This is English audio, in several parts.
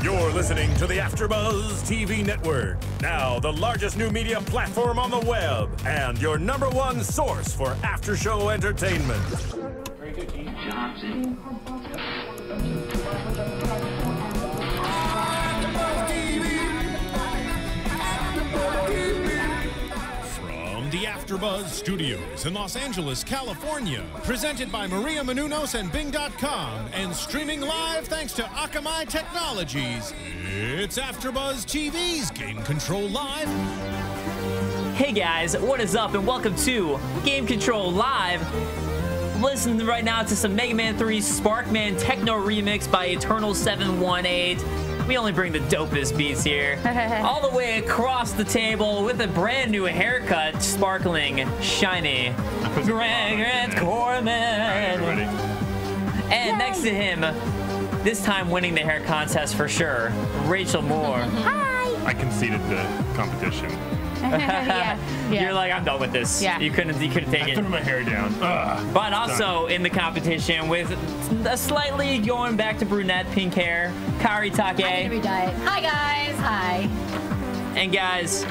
You're listening to the AFTERBUZZ TV network, now the largest new media platform on the web, and your #1 source for after-show entertainment. Very good, Keith Johnson. From the AFTERBUZZ Studios in Los Angeles, California, presented by Maria Menounos and Bing.com, and streaming live thanks to Akamai Technologies, it's AFTERBUZZ TV's Game Control Live. Hey guys, what is up, and welcome to Game Control Live. Listen right now to some Mega Man 3 Sparkman Techno Remix by Eternal718. We only bring the dopest beats here. All the way across the table with a brand new haircut, sparkling, shiny, Grant Kohrmann. And next to him, this time winning the hair contest for sure, Rachel Moore. Hi! I conceded the competition. Yeah. You're like, I'm done with this. Yeah. You couldn't take I it. threw my hair down. Ugh, But also in the competition with a slightly going back to brunette pink hair, Kaori Takee. Hi guys. Hi. And guys,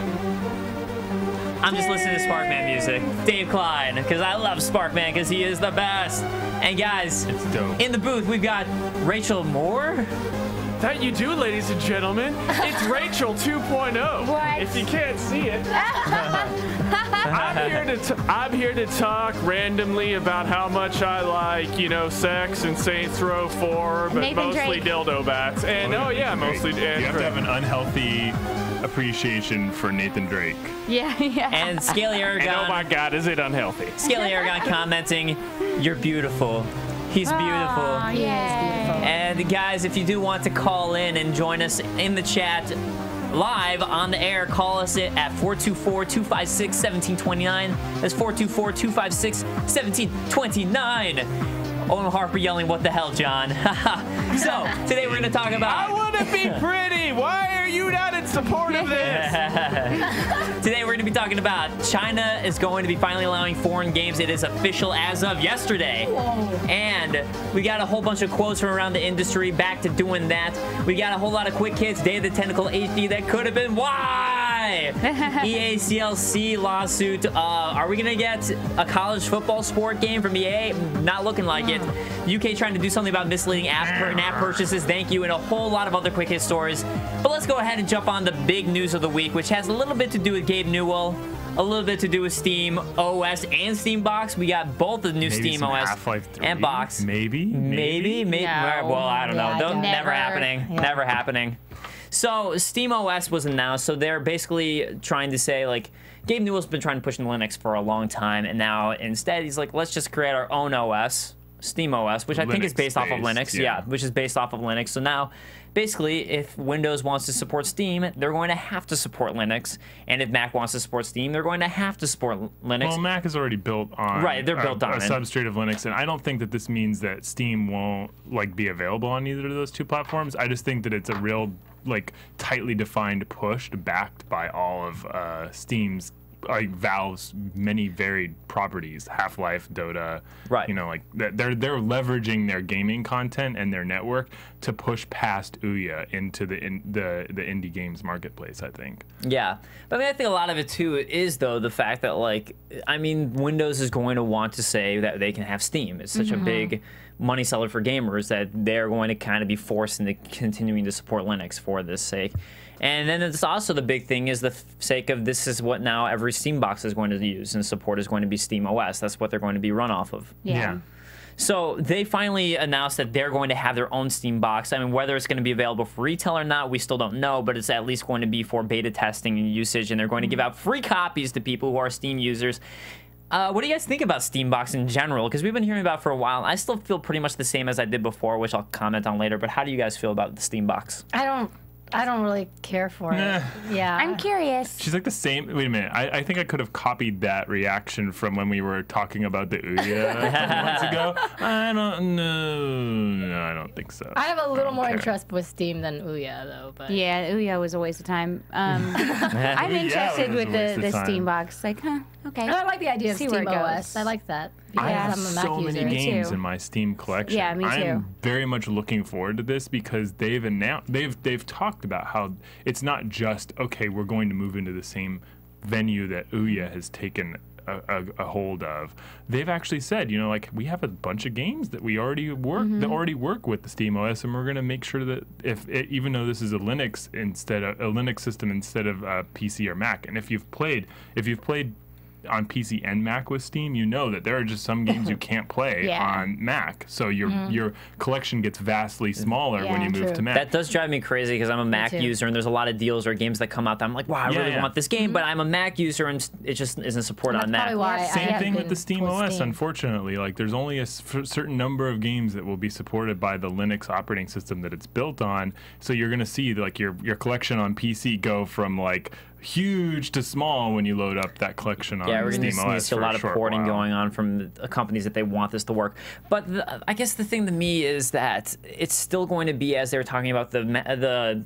I'm just listening to Sparkman music. Dave Klein, because I love Sparkman because he is the best. And guys, it's dope. In the booth we've got Rachel Moore. That you do, ladies and gentlemen. It's Rachel 2.0. What? If you can't see it. I'm here to talk randomly about how much I like, you know, sex and Saints Row 4, but Nathan mostly Drake. dildo bats. And mostly. You have to have an unhealthy appreciation for Nathan Drake. Yeah. And Scaly Aragon. And oh my God, is it unhealthy? Scaly Aragon commenting, "You're beautiful." He's beautiful. Aw, yeah. And guys, if you do want to call in and join us in the chat live on the air, call us at 424-256-1729. That's 424-256-1729. Owen Harper yelling, "What the hell, John?" So, today we're going to talk about... I want to be pretty. Why are you not in support of this? Today we're going to be talking about China is going to be finally allowing foreign games. It is official as of yesterday. Whoa. And we got a whole bunch of quotes from around the industry back to doing that. We got a whole lot of quick hits. Day of the Tentacle HD that could have been why. EA CLC lawsuit. Are we going to get a college football sport game from EA? Not looking like it. UK trying to do something about misleading app purchases. Thank you. And a whole lot of other quick hit stories. But let's go ahead and jump on the big news of the week, which has a little bit to do with Gabe Newell, a little bit to do with Steam OS and Steam Box. We got both the new Steam OS and Box. Maybe. No. Well, I don't know. Yeah, Never happening. Yeah. Never happening. So Steam OS was announced. So they're basically trying to say, like, Gabe Newell's been trying to push in Linux for a long time, and now instead he's like, let's just create our own OS, Steam OS, which I think is based off of Linux. Yeah, which is based off of Linux. So now, basically, if Windows wants to support Steam, they're going to have to support Linux, and if Mac wants to support Steam, they're going to have to support Linux. Well, Mac is already built on they're built on a it. substrate of Linux, and I don't think that this means that Steam won't be available on either of those two platforms. I just think that it's a real tightly defined push backed by all of Steam's Valve's many varied properties, Half-Life, Dota, right? You know, they're leveraging their gaming content and their network to push past Ouya into the indie games marketplace, I think. Yeah, but I mean, I think a lot of it too is though the fact that Windows is going to want to say that they can have Steam. It's such a big money seller for gamers that they're going to kind of be forced into continuing to support Linux for this sake. And then it's also the big thing is the sake of this is what now every Steam box is going to use, and support is going to be Steam OS. That's what they're going to be run off of. Yeah. So they finally announced that they're going to have their own Steam box. I mean, whether it's going to be available for retail or not, we still don't know, but it's at least going to be for beta testing and usage, and they're going to give out free copies to people who are Steam users. What do you guys think about Steam Box in general? Because we've been hearing about it for a while. I still feel pretty much the same as I did before, which I'll comment on later, but how do you guys feel about the Steam Box? I I don't really care for it. Yeah. I'm curious. She's like the same. Wait a minute. I think I could have copied that reaction from when we were talking about the Ouya a couple months ago. I don't know. No, I don't think so. I have a little more care. interest with Steam than Ouya, though. But Yeah, Ouya was a waste of time. I'm interested was with a waste the of time. Steam box. Like, okay. And I like the idea of See where Steam it OS. goes. I like that. I have Because I'm a Mac so user. many games too. in my Steam collection. Yeah, me too. I'm very much looking forward to this because they've talked about how it's not just okay, we're going to move into the same venue that Ouya has taken a hold of. They've actually said, like we have a bunch of games that we already work that already work with the Steam OS, and we're going to make sure that even though this is a Linux system instead of PC or Mac, and if you've played on PC and Mac with Steam, you know that there are just some games you can't play Yeah. on Mac. So your collection gets vastly smaller when you move true. to Mac. That does drive me crazy because I'm a Mac too. user, and there's a lot of deals or games that come out that I'm like, wow, I really want this game, but I'm a Mac user, and it just isn't supported on That's Mac. probably why I Same haven't thing with been the Steam full OS, Steam. unfortunately. Like, there's only a certain number of games that will be supported by the Linux operating system that it's built on. So you're going to see like your collection on PC go from like huge to small when you load up that collection on Yeah, we're going Steam to OS see a for lot of short porting while. going on from the companies that they want this to work. But I guess the thing to me is that it's still going to be, as they were talking about the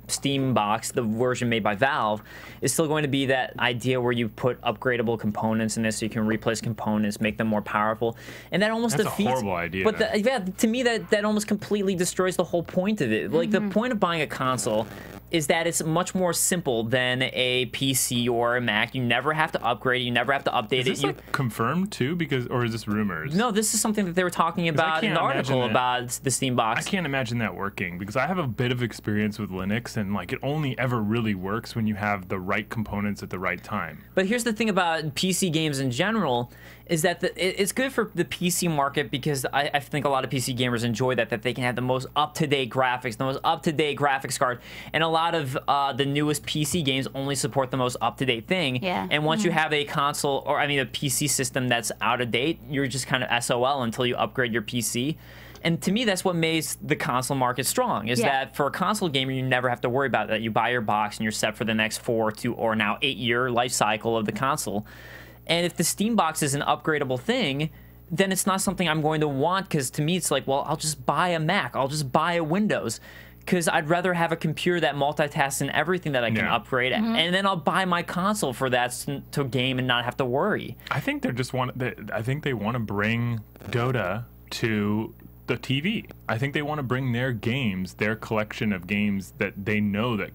Steam box, the version made by Valve, is still going to be that idea where you put upgradable components in this so you can replace components, make them more powerful. And that almost That's a defeats... horrible idea. But to me, that almost completely destroys the whole point of it. Like, the point of buying a console is that it's much more simple than a PC or a Mac. You never have to upgrade. You never have to update Is this like confirmed too? Or is this rumors? No, this is something that they were talking about in can't the article imagine about the Steam box. I can't imagine that working because I have a bit of experience with Linux, and like it only ever really works when you have the right components at the right time. But here's the thing about PC games in general is that it's good for the PC market because I think a lot of PC gamers enjoy that they can have the most up-to-date graphics, the most up-to-date graphics card, and a lot of the newest PC games only support the most up-to-date thing. Yeah. And once you have a console, or I mean a PC system that's out of date, you're just kind of SOL until you upgrade your PC. And to me, that's what makes the console market strong, is that for a console gamer, you never have to worry about that. You buy your box and you're set for the next 4 to or now 8-year life cycle of the console. And if the Steam box is an upgradable thing, then it's not something I'm going to want, because to me, it's like, well, I'll just buy a Mac. I'll just buy a Windows, because I'd rather have a computer that multitasks and everything that I can upgrade, and then I'll buy my console for that to game and not have to worry. I think I think they want to bring Dota to the TV. I think they want to bring their games, their collection of games that they know that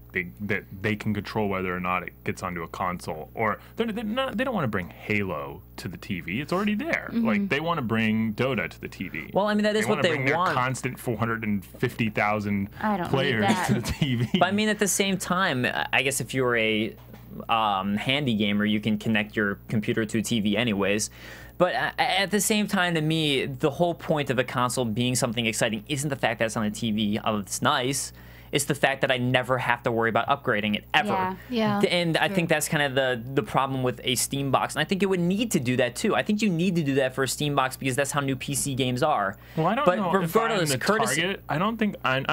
they can control whether or not it gets onto a console. Or they don't want to bring Halo to the TV. It's already there. Like, they want to bring Dota to the TV. Well, I mean, that is what they bring their want. constant 450,000 I don't need players that. to the TV. But I mean, at the same time, I guess if you're a handy gamer, you can connect your computer to a TV anyways. But at the same time, to me, the whole point of a console being something exciting isn't the fact that it's on a TV. Oh, it's nice. It's the fact that I never have to worry about upgrading it ever. Yeah, And I think that's kind of the problem with a Steam box. And I think it would need to do that too. I think you need to do that for a Steam box because that's how new PC games are. Well, I don't but know regardless, if I'm the target. I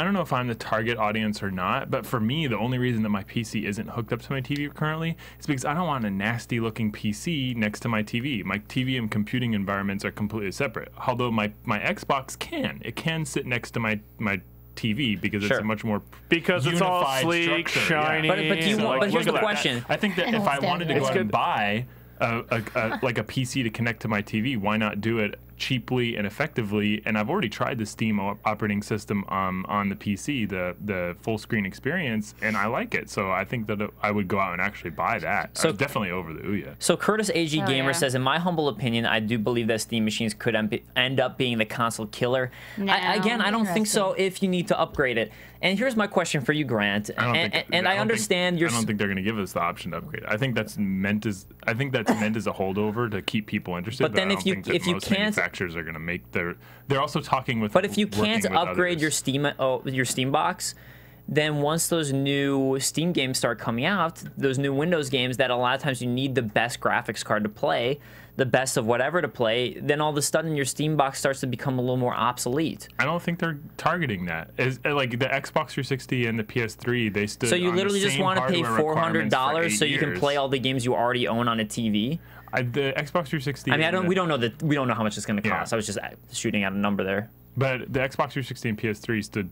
don't know if I'm the target audience or not. But for me, the only reason that my PC isn't hooked up to my TV currently is because I don't want a nasty-looking PC next to my TV. My TV and computing environments are completely separate. Although my Xbox can sit next to my TV because it's a much more Because it's all unified sleek, structure, shiny. But you So, want- but here's look the at that. question. I think that if I wanted to go It's out and good. buy like a PC to connect to my TV, why not do it cheaply and effectively? And I've already tried the Steam operating system on the PC, the full screen experience, and I like it. So I think that I would go out and actually buy that. So- I'm definitely over the Ouya. So Curtis AG Oh, Gamer yeah. says, in my humble opinion, I do believe that Steam machines could end up being the console killer. No, Again, I don't think so if you need to upgrade it. And here's my question for you, Grant. I don't I understand think, your... I don't think they're going to give us the option to upgrade. I think that's meant as a holdover to keep people interested. But then I if don't you- think that if you most can't- manufacturers are going to make their. They're also talking with. But if you working can't with upgrade others. your Steam box, then once those new Steam games start coming out, those new Windows games that a lot of times you need the best graphics card to play, the best of whatever to play, then all of a sudden your Steam box starts to become a little more obsolete. I don't think they're targeting that. Like the Xbox 360 and the PS3, they stood. So you on literally the just same want to pay hardware $400 so you can play all the games you already own on a TV? The Xbox 360. I mean, we don't know how much it's going to cost. Yeah. I was just shooting out a number there. But the Xbox 360 and PS3 stood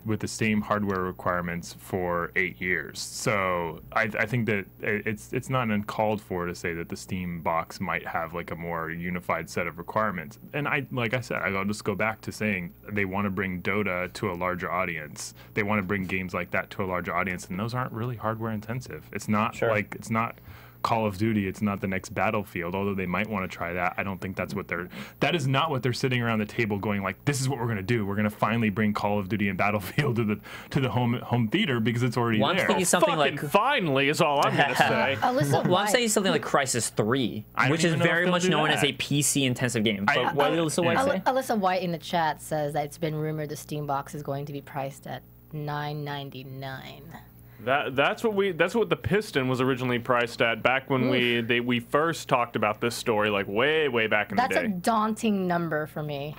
with the same hardware requirements for 8 years. So I think that it's not uncalled for to say that the Steam box might have like a more unified set of requirements. And like I said, I'll just go back to saying they want to bring Dota to a larger audience. They want to bring games like that to a larger audience, and those aren't really hardware intensive. It's not it's not Call of Duty, it's not the next Battlefield, although they might want to try that. I don't think that is not what they're sitting around the table going like, this is what we're going to do. We're going to finally bring Call of Duty and Battlefield to the home theater because it's already there. I'm thinking something like finally is all I'm going to say. I'm saying something like Crysis 3, which is very much known as a PC intensive game. But what did Alyssa White say? Alyssa White in the chat says that it's been rumored the Steam box is going to be priced at $9.99. That's what the Piston was originally priced at back when we first talked about this story, like way back in the day. That's a daunting number for me.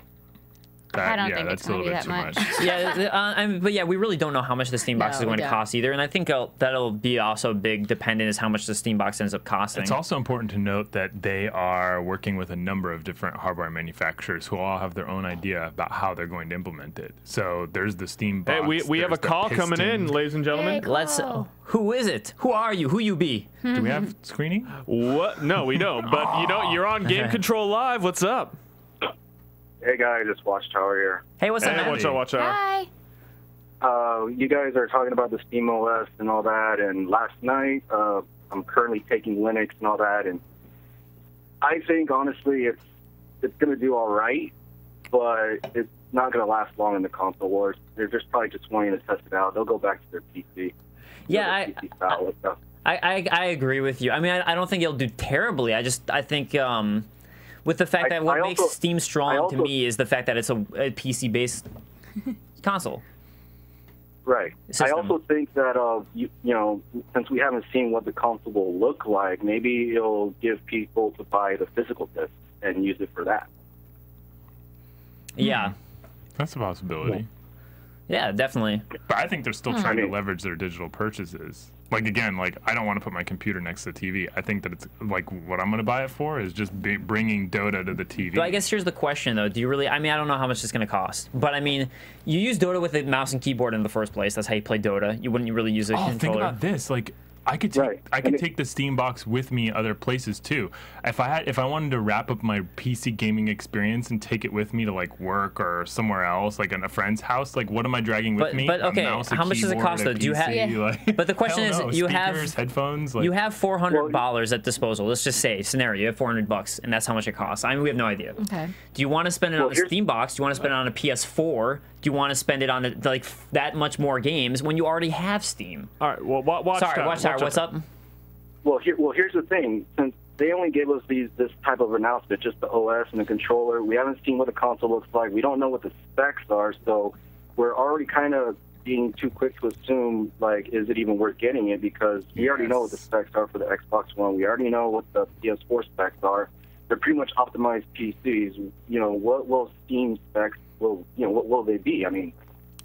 I don't think it's going to be that much. But yeah, we really don't know how much the Steam box is going to cost either, and I think that'll be also big dependent as how much the Steam box ends up costing. It's also important to note that they are working with a number of different hardware manufacturers who all have their own idea about how they're going to implement it. So there's the Steam box. Hey, we have a call coming in, ladies and gentlemen. Hey, who is it? Who are you? Who you be? Do we have screening? What? No, we don't. But you're on Game Control Live. What's up? Hey guys, it's Watchtower here. Hey, what's up, man? Watchtower. Hi. You guys are talking about the Steam OS and all that, and last night I'm currently taking Linux and all that, and I think honestly it's going to do all right, but it's not going to last long in the console wars. They're just probably just wanting to test it out. They'll go back to their PC. Yeah, I agree with you. I mean, I don't think it'll do terribly. I think with the fact that what makes Steam strong to me is the fact that it's a PC-based console. Right. System. I also think that, you know, since we haven't seen what the console will look like, maybe it'll give people to buy the physical disc and use it for that. Yeah. That's a possibility. Yeah, definitely. But I think they're still trying to leverage their digital purchases. Like, again, like, I don't want to put my computer next to the TV. I think that it's, like, what I'm going to buy it for is just bringing Dota to the TV. But I guess here's the question, though. Do you really... I mean, I don't know how much it's going to cost. But, I mean, you use Dota with a mouse and keyboard in the first place. That's how you play Dota. You wouldn't really use a controller. Think about this. Like, I could take the Steam box with me other places too. If I wanted to wrap up my PC gaming experience and take it with me to like work or somewhere else, like in a friend's house, like what am I dragging with me? But okay, how much does it cost though? Do you have? Like, but the question is, you have headphones. Like, you have $400 at disposal. Let's just say scenario, you have $400, and that's how much it costs. I mean, we have no idea. Okay. Do you want to spend it on a Steam box? Do you want to spend it on a PS4? Do you want to spend it on like that much more games when you already have Steam? All right. Well, Watchtower, what's up? Well, here's the thing. Since they only gave us this type of announcement, just the OS and the controller, we haven't seen what the console looks like. We don't know what the specs are, so we're already kind of being too quick to assume, like, is it even worth getting it? Because we already know what the specs are for the Xbox One. We already know what the PS4 specs are. They're pretty much optimized PCs. You know, what will Steam specs what will they be? I mean,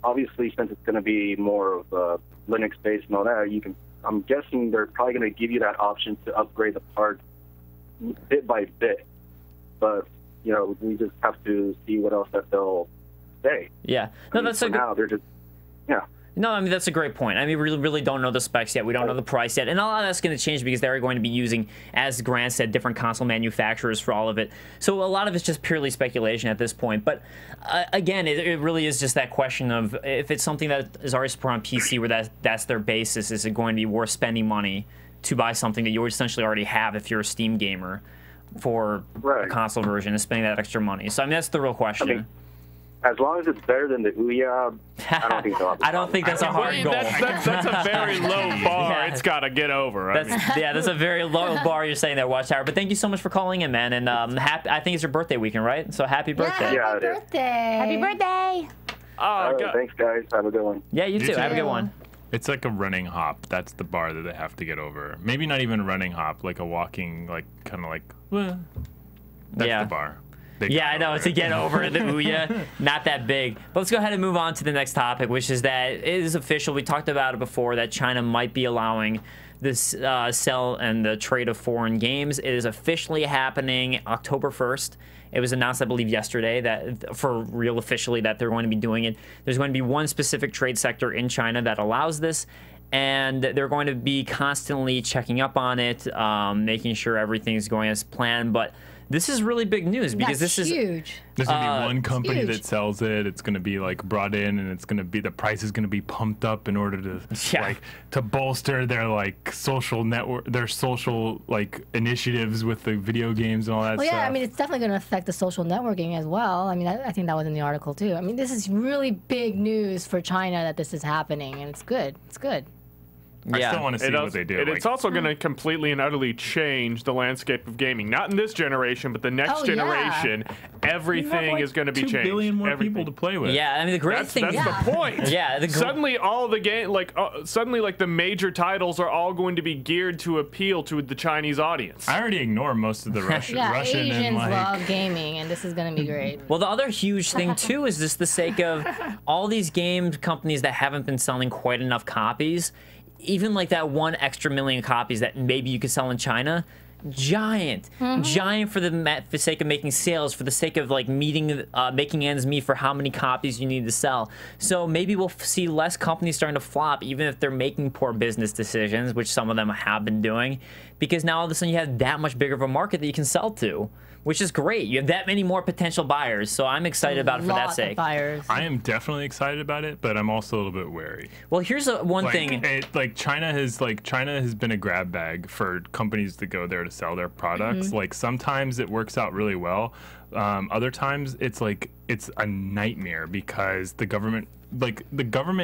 obviously, since it's going to be more of Linux-based and all that, I'm guessing they're probably going to give you that option to upgrade the parts bit by bit. But, you know, we just have to see what else that they'll say. Yeah. No, that's a good... now, they're just... Yeah. No, I mean, that's a great point. I mean, we really don't know the specs yet. We don't know the price yet. And a lot of that's going to change because they're going to be using, as Grant said, different console manufacturers for all of it. So a lot of it's just purely speculation at this point. But again, it really is just that question of if it's something that is already supported on PC where that's their basis, is it going to be worth spending money to buy something that you essentially already have if you're a Steam gamer for a console version and spending that extra money? So, I mean, that's the real question. I mean, as long as it's better than the UUA, I don't think so. I don't think that's a hard goal. That's a very low bar. Yeah. It's got to get over. That's a very low bar you're saying there, Watchtower. But thank you so much for calling in, man. And I think it's your birthday weekend, right? So happy birthday. Yeah, happy birthday. Happy birthday. All right, God. thanks, guys. Have a good one. Yeah, you too. Have a good one. It's like a running hop. That's the bar that they have to get over. Maybe not even a running hop, like a walking, like kind of like. That's the bar. Yeah, I know, to get over the Ouya, not that big. But let's go ahead and move on to the next topic, which is that it is official. We talked about it before, that China might be allowing this sell and the trade of foreign games. It is officially happening October 1st. It was announced, I believe, yesterday that for real officially that they're going to be doing it. There's going to be one specific trade sector in China that allows this, and they're going to be constantly checking up on it, making sure everything's going as planned. But this is really big news because That's this is huge. There's gonna be one company huge. that sells it. It's gonna be like brought in, and it's gonna be the price is gonna be pumped up in order to like to bolster their like social network, their social like initiatives with the video games and all that Well, stuff. yeah, I mean, it's definitely going to affect the social networking as well. I mean, I think that was in the article too. I mean, this is really big news for China that this is happening, and it's good. It's good. I still want to see what they do. It's also going to completely and utterly change the landscape of gaming. Not in this generation, but the next generation. Everything is going to be 2 changed. billion more people to play with. Yeah, I mean, the great That's thing... the point. Yeah. Suddenly, all the game, suddenly, the major titles are all going to be geared to appeal to the Chinese audience. I already ignore most of the Russian Asians and like. love gaming, and this is going to be great. Well, the other huge thing, too, is just the sake of all these game companies that haven't been selling quite enough copies. Even like that 1 extra million copies that maybe you could sell in China, giant for the sake of making sales, for the sake of like making ends meet for how many copies you need to sell. So maybe we'll see less companies starting to flop, even if they're making poor business decisions, which some of them have been doing, because now all of a sudden you have that much bigger of a market that you can sell to, which is great. You have that many more potential buyers, so I'm excited about it for that sake. Buyers. I am definitely excited about it, but I'm also a little bit wary. Well, here's one thing. China has been a grab bag for companies to go there to sell their products. Like sometimes it works out really well. Other times it's a nightmare because the government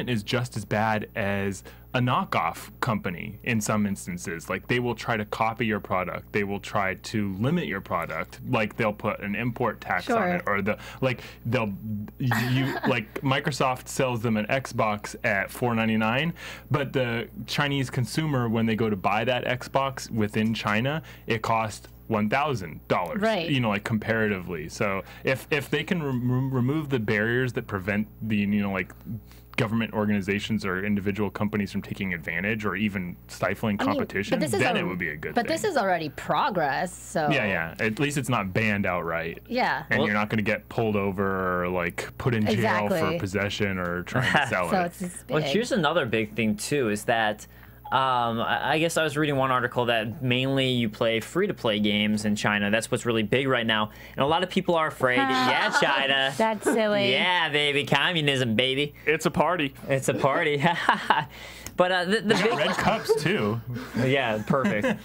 is just as bad as a knockoff company in some instances. Like they will try to copy your product. They will try to limit your product. Like they'll put an import tax on it, or Microsoft sells them an Xbox at $499, but the Chinese consumer, when they go to buy that Xbox within China, it costs $1,000, right? You know, like comparatively. So if they can remove the barriers that prevent the government organizations or individual companies from taking advantage or even stifling competition, then it would be a good thing. But this is already progress, so... Yeah. At least it's not banned outright. Yeah. And you're not going to get pulled over or, like, put in jail for possession or trying to sell it. It's big. Well, here's another big thing, too, is that... I guess I was reading one article that mainly you play free-to-play games in China. That's what's really big right now. And a lot of people are afraid. Yeah, China. That's silly. Yeah, baby. Communism, baby. It's a party. It's a party. But the big... Red cups, too. Yeah, perfect.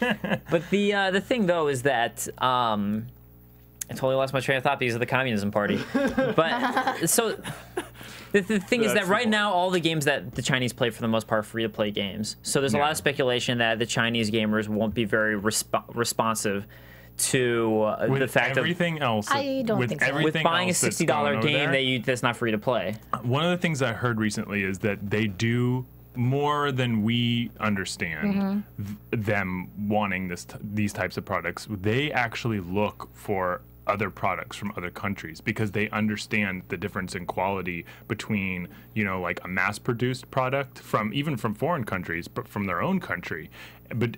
But the thing, though, is that... I totally lost my train of thought because of the communism party. But, so... The thing is that right now, all the games that the Chinese play, for the most part, are free-to-play games. So there's a lot of speculation that the Chinese gamers won't be very responsive to the fact everything else. I don't think so. with buying a $60 game that's not free-to-play. One of the things I heard recently is that they do more than we understand them wanting these types of products. They actually look for other products from other countries because they understand the difference in quality between, like a mass-produced product even from foreign countries, but from their own country,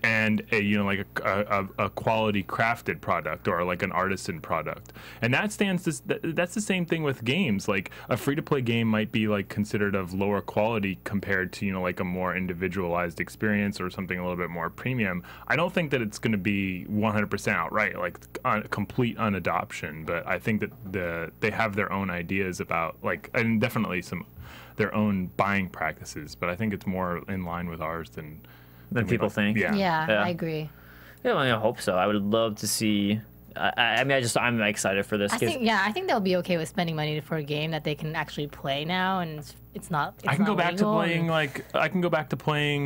and a quality crafted product or like an artisan product. And that's the same thing with games. Like a free-to-play game might be like considered of lower quality compared to like a more individualized experience or something a little bit more premium. I don't think that it's going to be 100% outright, like complete unadoption, but I think that they have their own ideas about and definitely their own buying practices, but I think it's more in line with ours than People think. Yeah. Yeah, I agree. Yeah, I hope so. I would love to see I'm excited for this. I think they'll be okay with spending money for a game that they can actually play now, and it's not. I can go back to playing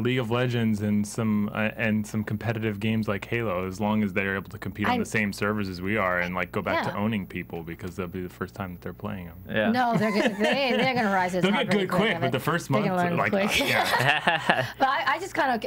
League of Legends and some competitive games like Halo, as long as they're able to compete on the same servers as we are, and like go back to owning people, because that'll be the first time that they're playing them. Yeah. No, they're gonna rise to the top. They'll get good quick, but the first month, like, yeah. But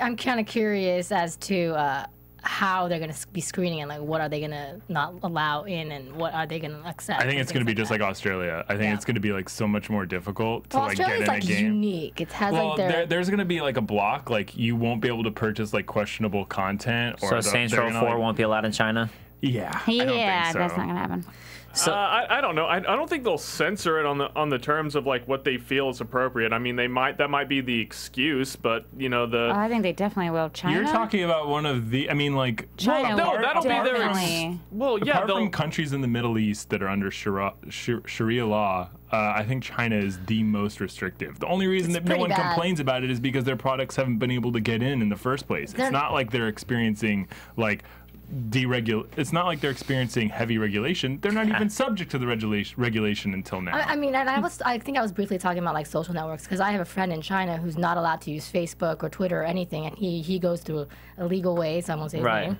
I'm kind of curious as to how they're going to be screening it. Like, what are they going to not allow in, and what are they going to accept? I think it's going to be just like Australia. I think it's going to be like so much more difficult to like Australia's get in a game. Unique. It has there's going to be like a block. Like, you won't be able to purchase like questionable content. Or so Saints Row 4 won't be allowed in China? Yeah. Yeah, I don't think so. that's not gonna happen. So I don't know. I don't think they'll censor it on the terms of like what they feel is appropriate. I mean, that might be the excuse, but you know I think they definitely will. China. You're talking about one of the. I mean, like China. No, that'll be their. Apart from countries in the Middle East that are under Sharia law, I think China is the most restrictive. The only reason that no one complains about it is because their products haven't been able to get in the first place. It's not like they're experiencing like. It's not like they're experiencing heavy regulation. They're not even subject to the regulation until now. I mean, and I think I was briefly talking about like social networks, because I have a friend in China who's not allowed to use Facebook or Twitter or anything, and he goes through illegal ways, I won't say his name,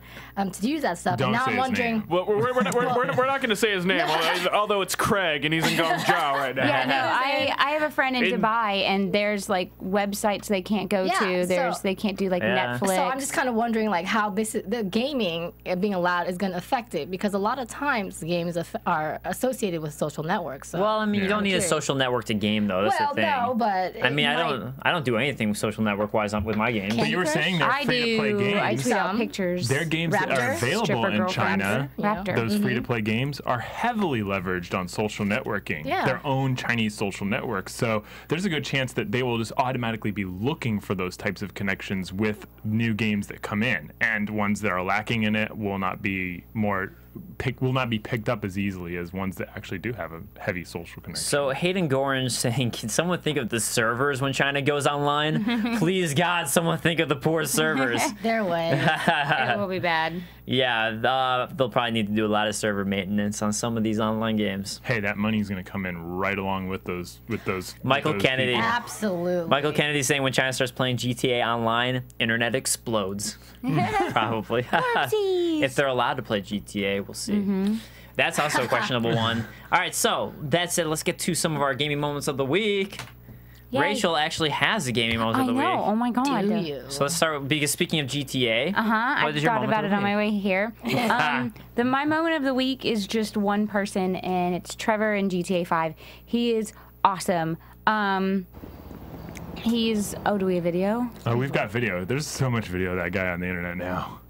to use that stuff. Don't and now say I'm his wondering. name. Well, we're not going to say his name, although it's Craig and he's in Guangzhou right now. Yeah, no, I have a friend in Dubai, and there's like websites they can't go to. They can't do like Netflix. So I'm just kind of wondering like how the gaming being allowed is going to affect it, because a lot of times games are associated with social networks. So. Well, I mean, you don't need a social network to game, though. That's the thing. No, but I mean, I don't do anything social network wise with my games. But you were saying they're free-to-play games. I tweet out pictures. Their games that are available in China, Raptor. those free-to-play games, are heavily leveraged on social networking. Yeah. Their own Chinese social networks. So there's a good chance that they will just automatically be looking for those types of connections with new games that come in, and ones that are lacking in it will not be picked up as easily as ones that actually do have a heavy social connection. So Hayden Gorange saying, can someone think of the servers when China goes online? Please, God, someone think of the poor servers. Their way. It will be bad. Yeah, they'll probably need to do a lot of server maintenance on some of these online games. Hey, that money's going to come in right along with those. Michael Kennedy. People. Absolutely. Michael Kennedy saying when China starts playing GTA Online, internet explodes. Probably. If they're allowed to play GTA, we'll see. That's also a questionable one. All right, so that's it. Let's get to some of our gaming moments of the week. Yay. Rachel actually has a gaming moment of the week. I know. Oh my God. Do you? So let's start because speaking of GTA. I thought about it on my way here. My moment of the week is just one person, and it's Trevor in GTA 5. He is awesome. Do we have video? Oh, we've got video. There's so much video of that guy on the internet now.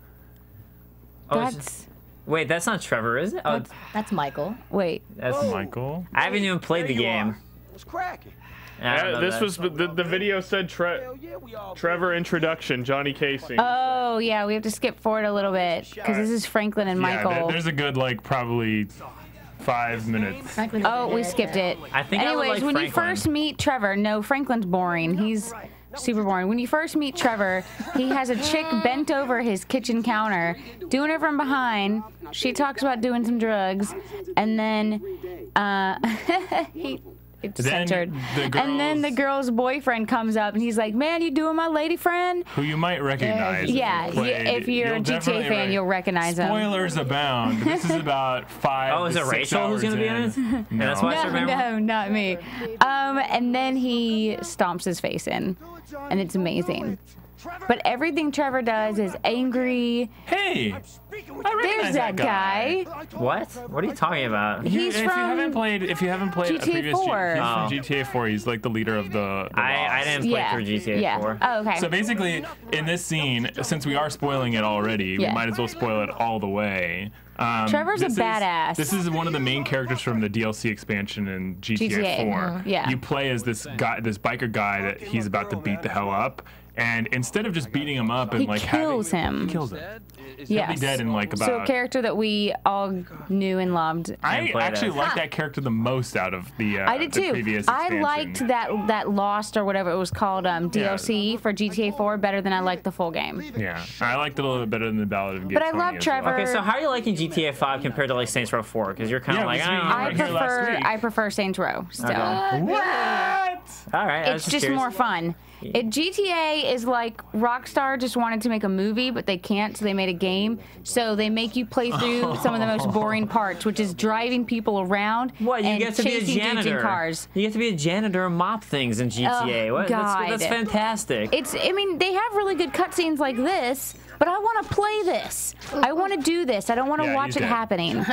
Wait, that's not Trevor, is it? Oh, That's Michael. Wait. that's Michael. I haven't even played the game. What's cracking? This was the video said Trevor introduction, Johnny Casey. Oh yeah, we have to skip forward a little bit because this is Franklin and Michael. Yeah, there's a good like probably 5 minutes. Oh, we skipped it. I think Anyways, when you Franklin. first meet Trevor, no, Franklin's boring. He's super boring. When you first meet Trevor, he has a chick bent over his kitchen counter, doing it from behind. She talks about doing some drugs, and then it's censored. And then the girl's boyfriend comes up, and he's like, "Man, you doing my lady friend?" Who you might recognize. Yeah, if you're a GTA fan, you'll recognize him. Spoilers abound. This is about 5 Oh, is to it 6 Rachel who's hours going to be in it? No. And that's why I remember? No, not me. And then he stomps his face in, and it's amazing. But everything Trevor does is angry. Hey, I recognize There's that guy. What? What are you talking about? He's if from you haven't played GTA a previous 4. he's from GTA 4. He's like the leader of the I didn't play through GTA 4. Oh, okay. So basically, in this scene, since we are spoiling it already, we might as well spoil it all the way. Trevor's a badass. This is one of the main characters from the DLC expansion in GTA 4. Yeah. You play as this guy, this biker guy that he's about to beat the hell up. And instead of just beating him up and He like kills him. he kills him. Yes. He'll be dead in like about. So a character that we all knew and loved. I actually like that character the most out of the I did the too. previous I expansion. liked that Lost or whatever it was called DLC for GTA 4 better than I liked the full game. Yeah, I liked it a little bit better than the Ballad of Gay But I Tony love as Trevor. well. Okay, so how are you liking GTA 5 compared to like Saints Row 4? Because you're kind of like, Yeah, I don't know. I prefer Saints Row still. What? All right, I was It's just curious. more fun. GTA is like Rockstar just wanted to make a movie, but they can't, so they made a game. So they make you play through some of the most boring parts, which is driving people around What, you and get to be a chasing dudes in janitor? cars. You get to be a janitor and mop things in GTA. Oh, What? God. That's fantastic. I mean, they have really good cutscenes like this, but I want to play this. I want to do this. I don't want to watch he's it dead. happening.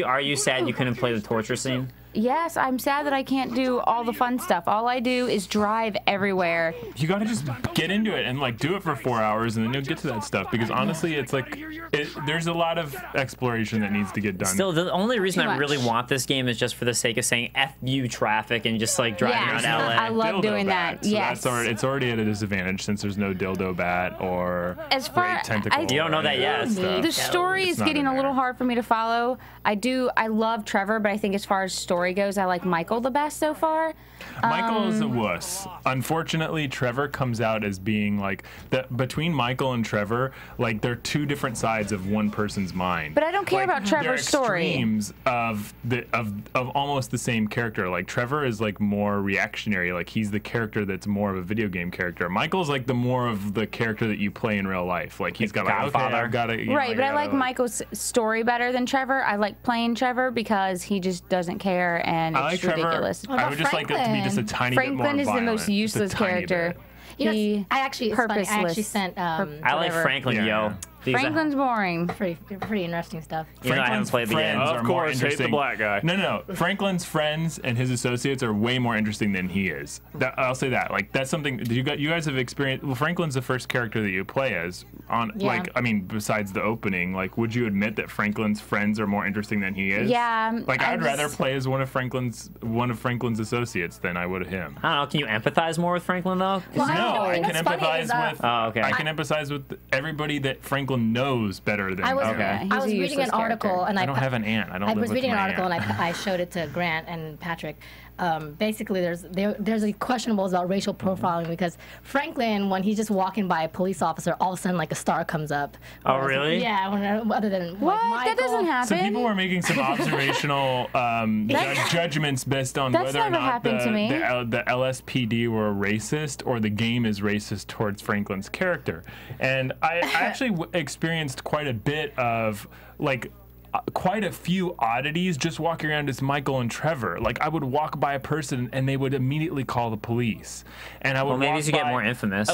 Are you sad you couldn't play the torture scene? Yes, I'm sad that I can't do all the fun stuff. All I do is drive everywhere. You gotta just get into it and like do it for 4 hours, and then you'll get to that stuff. Because honestly, it's like there's a lot of exploration that needs to get done. Still, the only reason Too I really much. want this game is just for the sake of saying F you traffic and just like driving Yeah, around I LA. love Dildo doing bat, that. So Yes. it's already at a disadvantage since there's no dildo bat or As far- great tentacle. You don't know that yet. stuff. The story It's is not getting in a little there. hard for me to follow. I love Trevor, but I think as far as story goes, I like Michael the best so far. Michael is a wuss. Unfortunately, Trevor comes out as being like between Michael and Trevor, like they're two different sides of one person's mind. But I don't care about they're Trevor's story. extremes of almost the same character. Like Trevor is like more reactionary. Like he's the character that's more of a video game character. Michael's like the more of the character that you play in real life. Like he's got like, okay, Godfather. I've got to. Right, but I like Michael's story better than Trevor. I like playing Trevor because he just doesn't care and I like it's Trevor. ridiculous. I would just like it to be just a tiny bit more Franklin is the violent. most Just a useless tiny character. bit. You know, He I actually, it's funny, I actually purposeless. sent I like whatever, Franklin, Yeah. yo. Because Franklin's boring. pretty interesting stuff. Even though I haven't played the game. friends Of are more course, hate the interesting. black guy. No. Franklin's friends and his associates are way more interesting than he is. I'll say that. Like that's something you guys have experienced. Well, Franklin's the first character that you play as. Yeah. Besides the opening, like, would you admit that Franklin's friends are more interesting than he is? Yeah. Like, I'd rather just- play as one of Franklin's associates than I would him. I don't know. Can you empathize more with Franklin though? 'Cause- Well, No, I can what's funny empathize is, with. Oh, okay. I can empathize with everybody that Franklin knows better than. I was, him. Okay. I He's was a reading useless an article character. and I don't have an aunt. I don't. I live was with reading an my article aunt. and I showed it to Grant and Patrick. Basically, there's a questionables about racial profiling because Franklin, when he's just walking by a police officer, all of a sudden like a star comes up. Oh, Whereas- really? Yeah. Other than What? Like, That doesn't Michael. happen. So people were making some observational judgments based on That's whether or never not happened to me. the LSPD were racist or the game is racist towards Franklin's character. And I actually experienced quite a bit of like quite a few oddities just walking around as Michael and Trevor. Like I would walk by a person and they would immediately call the police. And I would Well, maybe walk to get by- more infamous.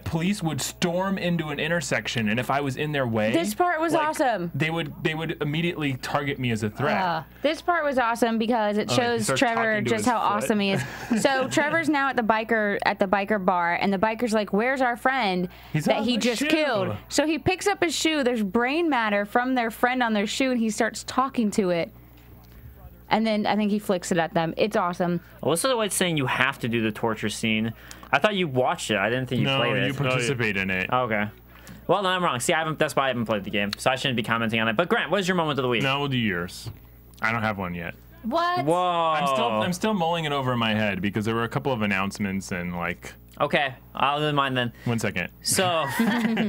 Police would storm into an intersection, and if I was in their way, This part was awesome. They would immediately target me as a threat. This part was awesome because it he shows starts Trevor talking to just his how foot. awesome he is. So Trevor's now at the biker bar, and the biker's like, "Where's our friend He's that on he my just shoe." killed?" So he picks up his shoe. There's brain matter from their friend on their shoe, and he starts talking to it. And then I think he flicks it at them. It's awesome. Alyssa White's saying you have to do the torture scene. I thought you watched it. I didn't think you No, played it. you participate in it. Okay. Well, then I'm wrong. See, that's why I haven't played the game, so I shouldn't be commenting on it. But Grant, what is your moment of the week? No, we'll do yours. I don't have one yet. What? Whoa. I'm still mulling it over in my head because there were a couple of announcements and like. Okay, I'll do mine then. 1 second. So, all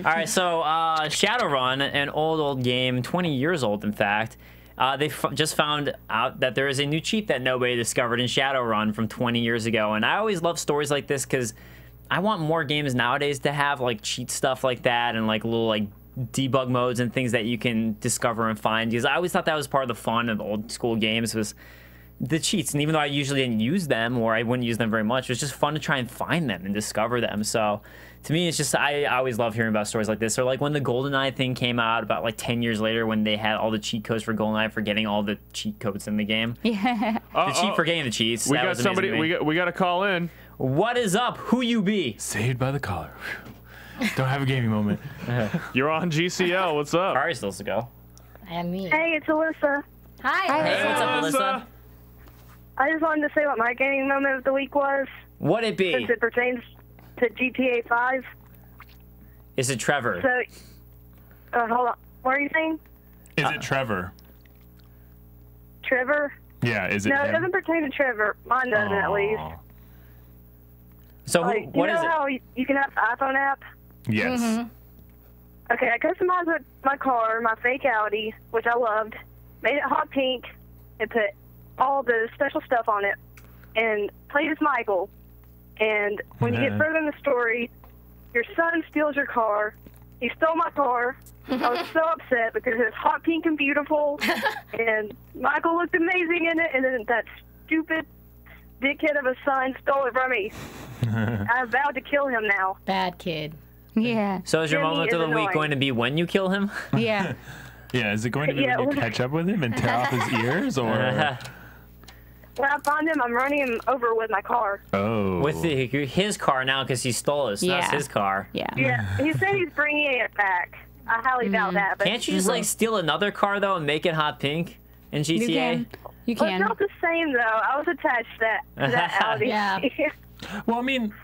right. So, Shadowrun, an old game, 20 years old, in fact. They just found out that there is a new cheat that nobody discovered in Shadowrun from 20 years ago. And I always love stories like this because I want more games nowadays to have like cheat stuff like that and like little like debug modes and things that you can discover and find. Because I always thought that was part of the fun of old school games was the cheats. And even though I usually didn't use them or I wouldn't use them very much, it was just fun to try and find them and discover them. So to me, it's just, I always love hearing about stories like this. Or like when the GoldenEye thing came out about like 10 years later when they had all the cheat codes for GoldenEye for getting all the cheat codes in the game. Yeah. The cheat for getting the cheats. We that got was amazing somebody. to me. We got to call in. What is up? Who you be? Saved by the collar. Don't have a gaming moment. You're on GCL. What's up? Ari still to go. And me. Hey, it's Alyssa. Hi. Hey, what's up, Alyssa? I just wanted to say what my gaming moment of the week was, What it be? since it pertains to GTA 5. Is it Trevor? So, hold on. What are you saying? Is it Trevor? Trevor? Yeah, is it No, him? it doesn't pertain to Trevor. Mine doesn't, at least. So Like, what you is know it? how you can have the iPhone app? Yes. Okay, I customized my car, my fake Audi, which I loved, made it hot pink, and put all the special stuff on it, and played as Michael. And when you get further in the story, your son steals your car. He stole my car. I was so upset because it was hot pink and beautiful, and Michael looked amazing in it, and then that stupid dickhead of a son stole it from me. I vowed to kill him now. Bad kid. Yeah. So is your Jimmy moment is of the week annoying. going to be when you kill him? Yeah. Yeah, is it going to be Yeah, when you well- catch up with him and tear off his ears, or? When I find him, I'm running him over with my car. Oh. With his car now because he stole it. So that's Yeah. his car. Yeah. Yeah, he said he's bringing it back. I highly doubt that. But Can't you just like steal another car though and make it hot pink in GTA? You can. You Well, it's can. not the same though. I was attached to that Audi. Yeah. Well, I mean,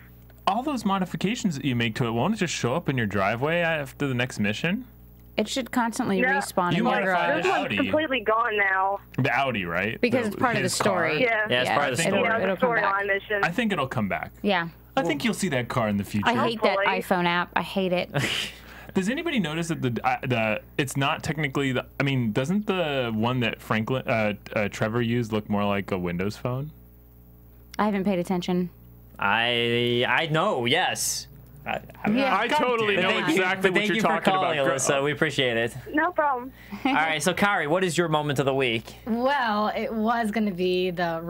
all those modifications that you make to it, won't it just show up in your driveway after the next mission? It should constantly Yeah. respawn You in your modified garage. This one's Audi. completely gone now. The Audi, right? Because it's part of the his car. story. Yeah. Yeah, it's part of the I think story. Yeah, It'll the come back. storyline mission. I think it'll come back. Yeah. I think you'll see that car in the future. I hate that Hopefully. iPhone app. I hate it. Does anybody notice that the it's not technically the? I mean, doesn't the one that Trevor used look more like a Windows phone? I haven't paid attention. I know, yes. Yeah. I totally know Thank you- exactly but what thank you're you for talking calling, about. Alyssa. We appreciate it. No problem. All right, so Kaori, what is your moment of the week? Well, it was going to be the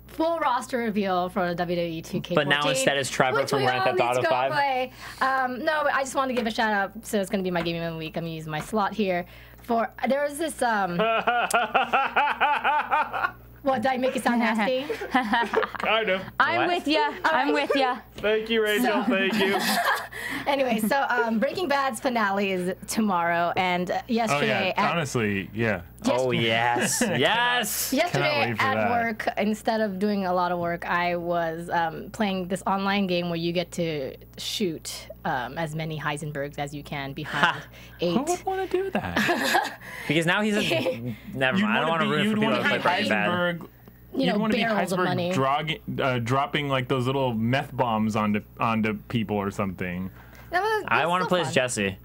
full roster reveal for the WWE 2K14. But now instead it's Trevor which from we Grand all Theft need Auto to go 5. play. No, but I just wanted to give a shout out. So it's going to be my gaming of the week. I'm going to use my slot here. There was this. What, did I make it sound nasty? Kind of. I'm What? with ya. I'm with ya. Thank you, Rachel. Thank you. Anyway, so Breaking Bad's finale is tomorrow, and Oh yesterday yeah, honestly, yeah. Oh, yes. Yes. Cannot Yesterday wait for at that. work, instead of doing a lot of work, I was playing this online game where you get to shoot as many Heisenbergs as you can behind Who 8. would want to do that? Because now he's a... Never mind. I don't want to ruin it for people that play Breaking Bad. Heisenberg. You You'd know, want to be barrels of money. Heisenberg dropping like those little meth bombs onto people or something. I want to play as Jesse.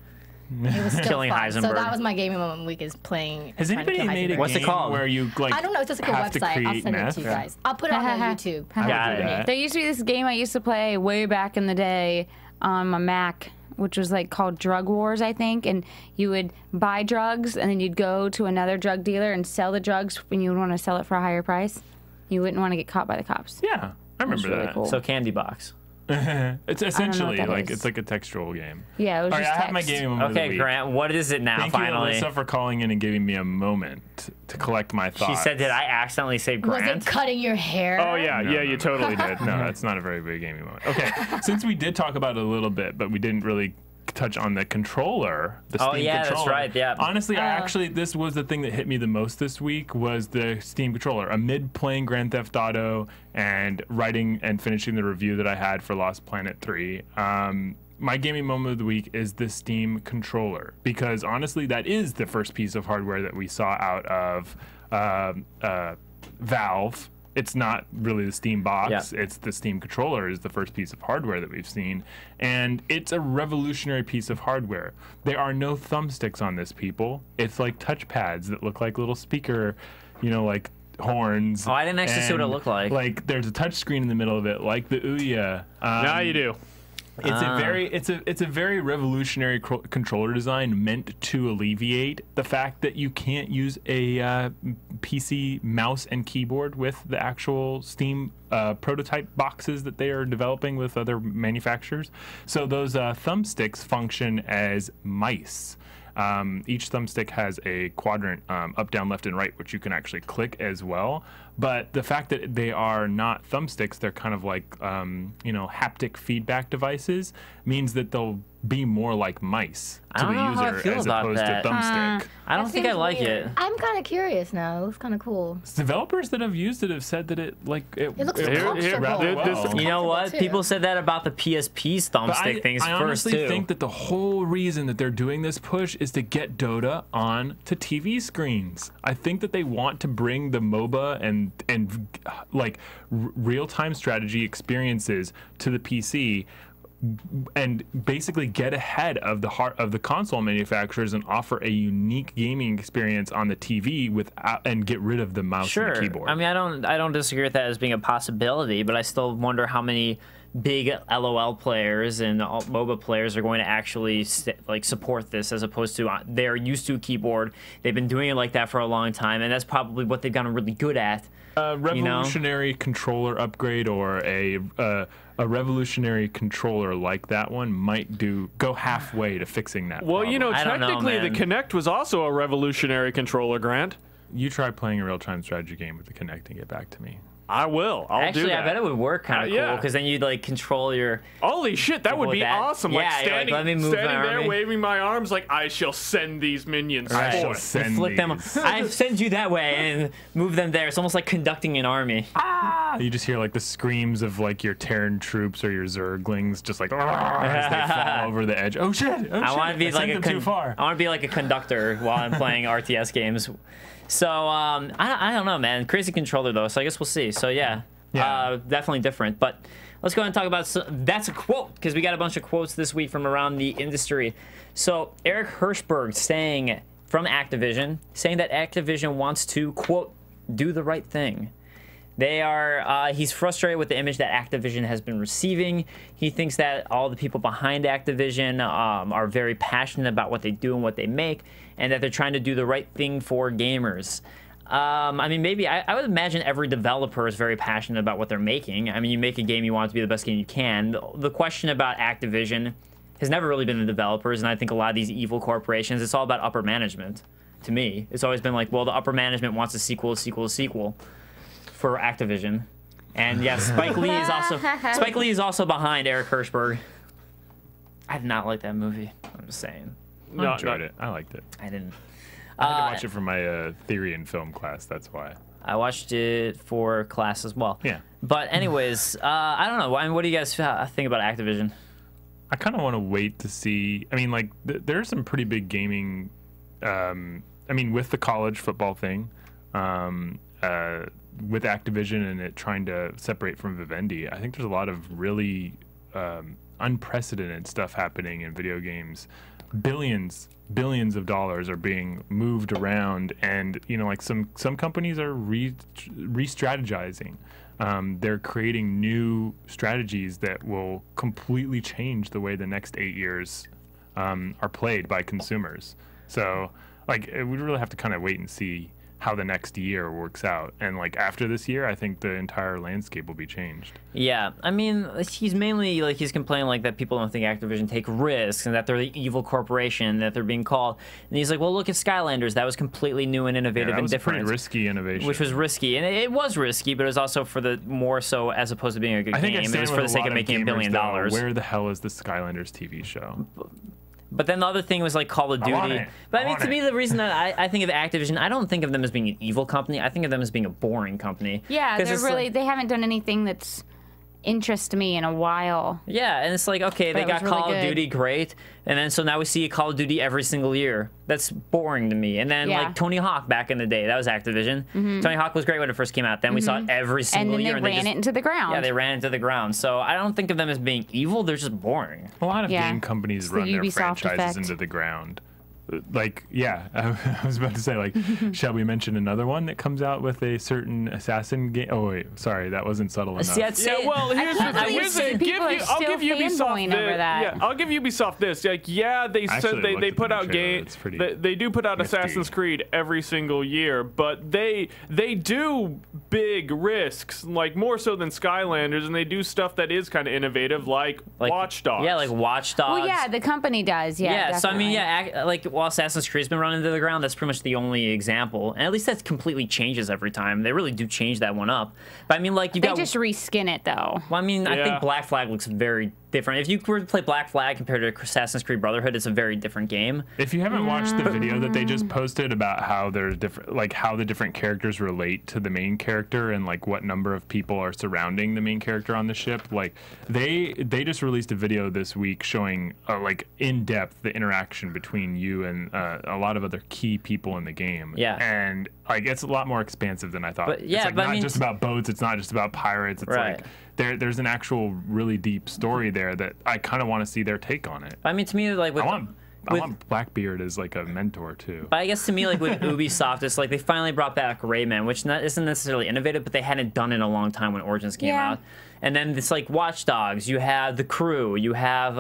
It was still killing fun. So Heisenberg. that was my gaming moment of the week, is playing. Has trying to anybody kill made a Heisenberg. What's it game called? where you like I don't know. It's just like a have to website. I'll create send it meth? to you guys. I'll put it on the YouTube. Got it. that. There used to be this game I used to play way back in the day on my Mac, which was like called Drug Wars, I think. And you would buy drugs, and then you'd go to another drug dealer and sell the drugs, and you would want to sell it for a higher price. You wouldn't want to get caught by the cops. Yeah, I remember really that. cool. So Candy Box. It's essentially that like is. it's like a textual game. Yeah, it was All right, just I have my text. game moment of the Okay, week. Grant, what is it now, Thank finally? you, Alyssa, for calling in and giving me a moment to collect my thoughts. She said, did I accidentally say Was Grant? it cutting your hair? Oh yeah, No, yeah, no, you no. totally did. No, that's not a very big gaming moment. Okay, since we did talk about it a little bit, but we didn't really touch on the controller, the Oh, Steam yeah, that's controller. right, yeah. Honestly, this was the thing that hit me the most this week was the Steam controller. Amid playing Grand Theft Auto and writing and finishing the review that I had for Lost Planet 3, my gaming moment of the week is the Steam controller, because honestly, that is the first piece of hardware that we saw out of Valve. It's not really the Steam box. Yeah. It's the Steam controller is the first piece of hardware that we've seen. And it's a revolutionary piece of hardware. There are no thumbsticks on this, people. It's like touchpads that look like little speaker, like horns. Oh, I didn't actually see what it And, looked like. Like there's a touch screen in the middle of it, like the Ouya. Now you do. It's a very revolutionary controller design meant to alleviate the fact that you can't use a PC mouse and keyboard with the actual Steam prototype boxes that they are developing with other manufacturers. So those thumbsticks function as mice. Each thumbstick has a quadrant up, down, left, and right, which you can actually click as well. But the fact that they are not thumbsticks, they're kind of like, haptic feedback devices, means that they'll be more like mice to the user as opposed to thumbstick. I don't think I like it. I'm kind of curious now. It looks kind of cool. Developers that have used it have said that it looks comfortable. well. You know what? People said that about the PSP's thumbstick things I first honestly too. think that the whole reason that they're doing this push is to get Dota on to TV screens. I think that they want to bring the MOBA and like real-time strategy experiences to the PC, and basically get ahead of the console manufacturers and offer a unique gaming experience on the TV and get rid of the mouse and the keyboard. I mean, I don't disagree with that as being a possibility, but I still wonder how many big LOL players and MOBA players are going to actually support this, as opposed to they're used to a keyboard. They've been doing it like that for a long time, and that's probably what they've gotten really good at. A revolutionary controller upgrade or a revolutionary controller like that one might go halfway to fixing that problem. Technically the Kinect was also a revolutionary controller, Grant. You try playing a real-time strategy game with the Kinect and get back to me. I will. I'll do that. I bet it would work kind of cool, because then you'd control your. Holy shit, that would be awesome! Yeah, standing there, waving my arms, like I shall send these minions. I shall send flick them. I send you that way and move them there. It's almost like conducting an army. You just hear the screams of your Terran troops or your Zerglings just as they fall over the edge. Oh shit! I want to be too far. I want to be like a conductor while I'm playing RTS games. So, I don't know, man. Crazy controller, though, so I guess we'll see. So, yeah. Definitely different. But let's go ahead and talk about... that's a quote, because we got a bunch of quotes this week from around the industry. So, Eric Hirschberg from Activision, saying that Activision wants to, quote, do the right thing. He's frustrated with the image that Activision has been receiving. He thinks that all the people behind Activision are very passionate about what they do and what they make, and that they're trying to do the right thing for gamers. I mean, maybe I would imagine every developer is very passionate about what they're making. I mean, you make a game, you want it to be the best game you can. The question about Activision has never really been the developers, and I think a lot of these evil corporations, it's all about upper management. To me, it's always been like, well, the upper management wants a sequel for Activision. And yes, Spike Lee is also behind Eric Hirschberg. I did not like that movie. I'm just saying. I enjoyed it. I liked it. I didn't. I had to watch it for my theory in film class. That's why. I watched it for class as well. Yeah. But anyways, I don't know. I mean, what do you guys think about Activision? I kind of want to wait to see. I mean, there's some pretty big gaming. With the college football thing. With Activision and it trying to separate from Vivendi, I think there's a lot of really unprecedented stuff happening in video games. Billions of dollars are being moved around, and some companies are re-strategizing. They're creating new strategies that will completely change the way the next 8 years are played by consumers. So we really have to kind of wait and see how the next year works out, and after this year, I think the entire landscape will be changed. Yeah, I mean, he's mainly he's complaining that people don't think Activision take risks and that they're the evil corporation that they're being called. And he's like, well, look at Skylanders. That was completely new and innovative and different. Pretty risky innovation. Which was risky, and it was risky, but it was also for the more so as opposed to being a good game. It was for the sake of making $1 billion. Where the hell is the Skylanders TV show? But then the other thing was Call of Duty. But I mean, to me, the reason that I think of Activision, I don't think of them as being an evil company. I think of them as being a boring company. Yeah, they haven't done anything that's interest me in a while. Yeah, and it's okay, they got really Call of Duty, great. And then so now we see Call of Duty every single year. That's boring to me. And then Tony Hawk back in the day, that was Activision. Tony Hawk was great when it first came out. Then we saw it every single year. And then they ran it into the ground. Yeah, they ran it into the ground. So I don't think of them as being evil. They're just boring. A lot of game companies run their franchises into the ground. I was about to say, shall we mention another one that comes out with a certain assassin game? Oh, wait, sorry, that wasn't subtle enough. Here's the thing. I'll give Ubisoft this. I'll give Ubisoft this. They said they put out games. They do put out Assassin's Creed every single year, but they do big risks, more so than Skylanders, and they do stuff that is kind of innovative, like Watch Dogs. Yeah, like Watch Dogs. Well, yeah, the company does. Yeah, so I mean, while Assassin's Creed's been running into the ground, that's pretty much the only example. And at least that completely changes every time. They really do change that one up. But I mean, like, they just reskin it, though. Well, I mean, I think Black Flag looks very different. If you were to play Black Flag compared to Assassin's Creed Brotherhood, it's a very different game. If you haven't watched the video that they just posted about how there's different, like how the different characters relate to the main character and like what number of people are surrounding the main character on the ship, like they just released a video this week showing like in depth the interaction between you and a lot of other key people in the game. Yeah, and like it's a lot more expansive than I thought. But, yeah, it's like not just about boats. It's not just about pirates. It's like there's an actual really deep story there that I kind of want to see their take on it. I mean, to me, like, I want Blackbeard as like a mentor too. But I guess to me, like with Ubisoft, it's like they finally brought back Rayman, which isn't necessarily innovative, but they hadn't done it in a long time when Origins came out. And then it's like Watch Dogs. You have The Crew. You have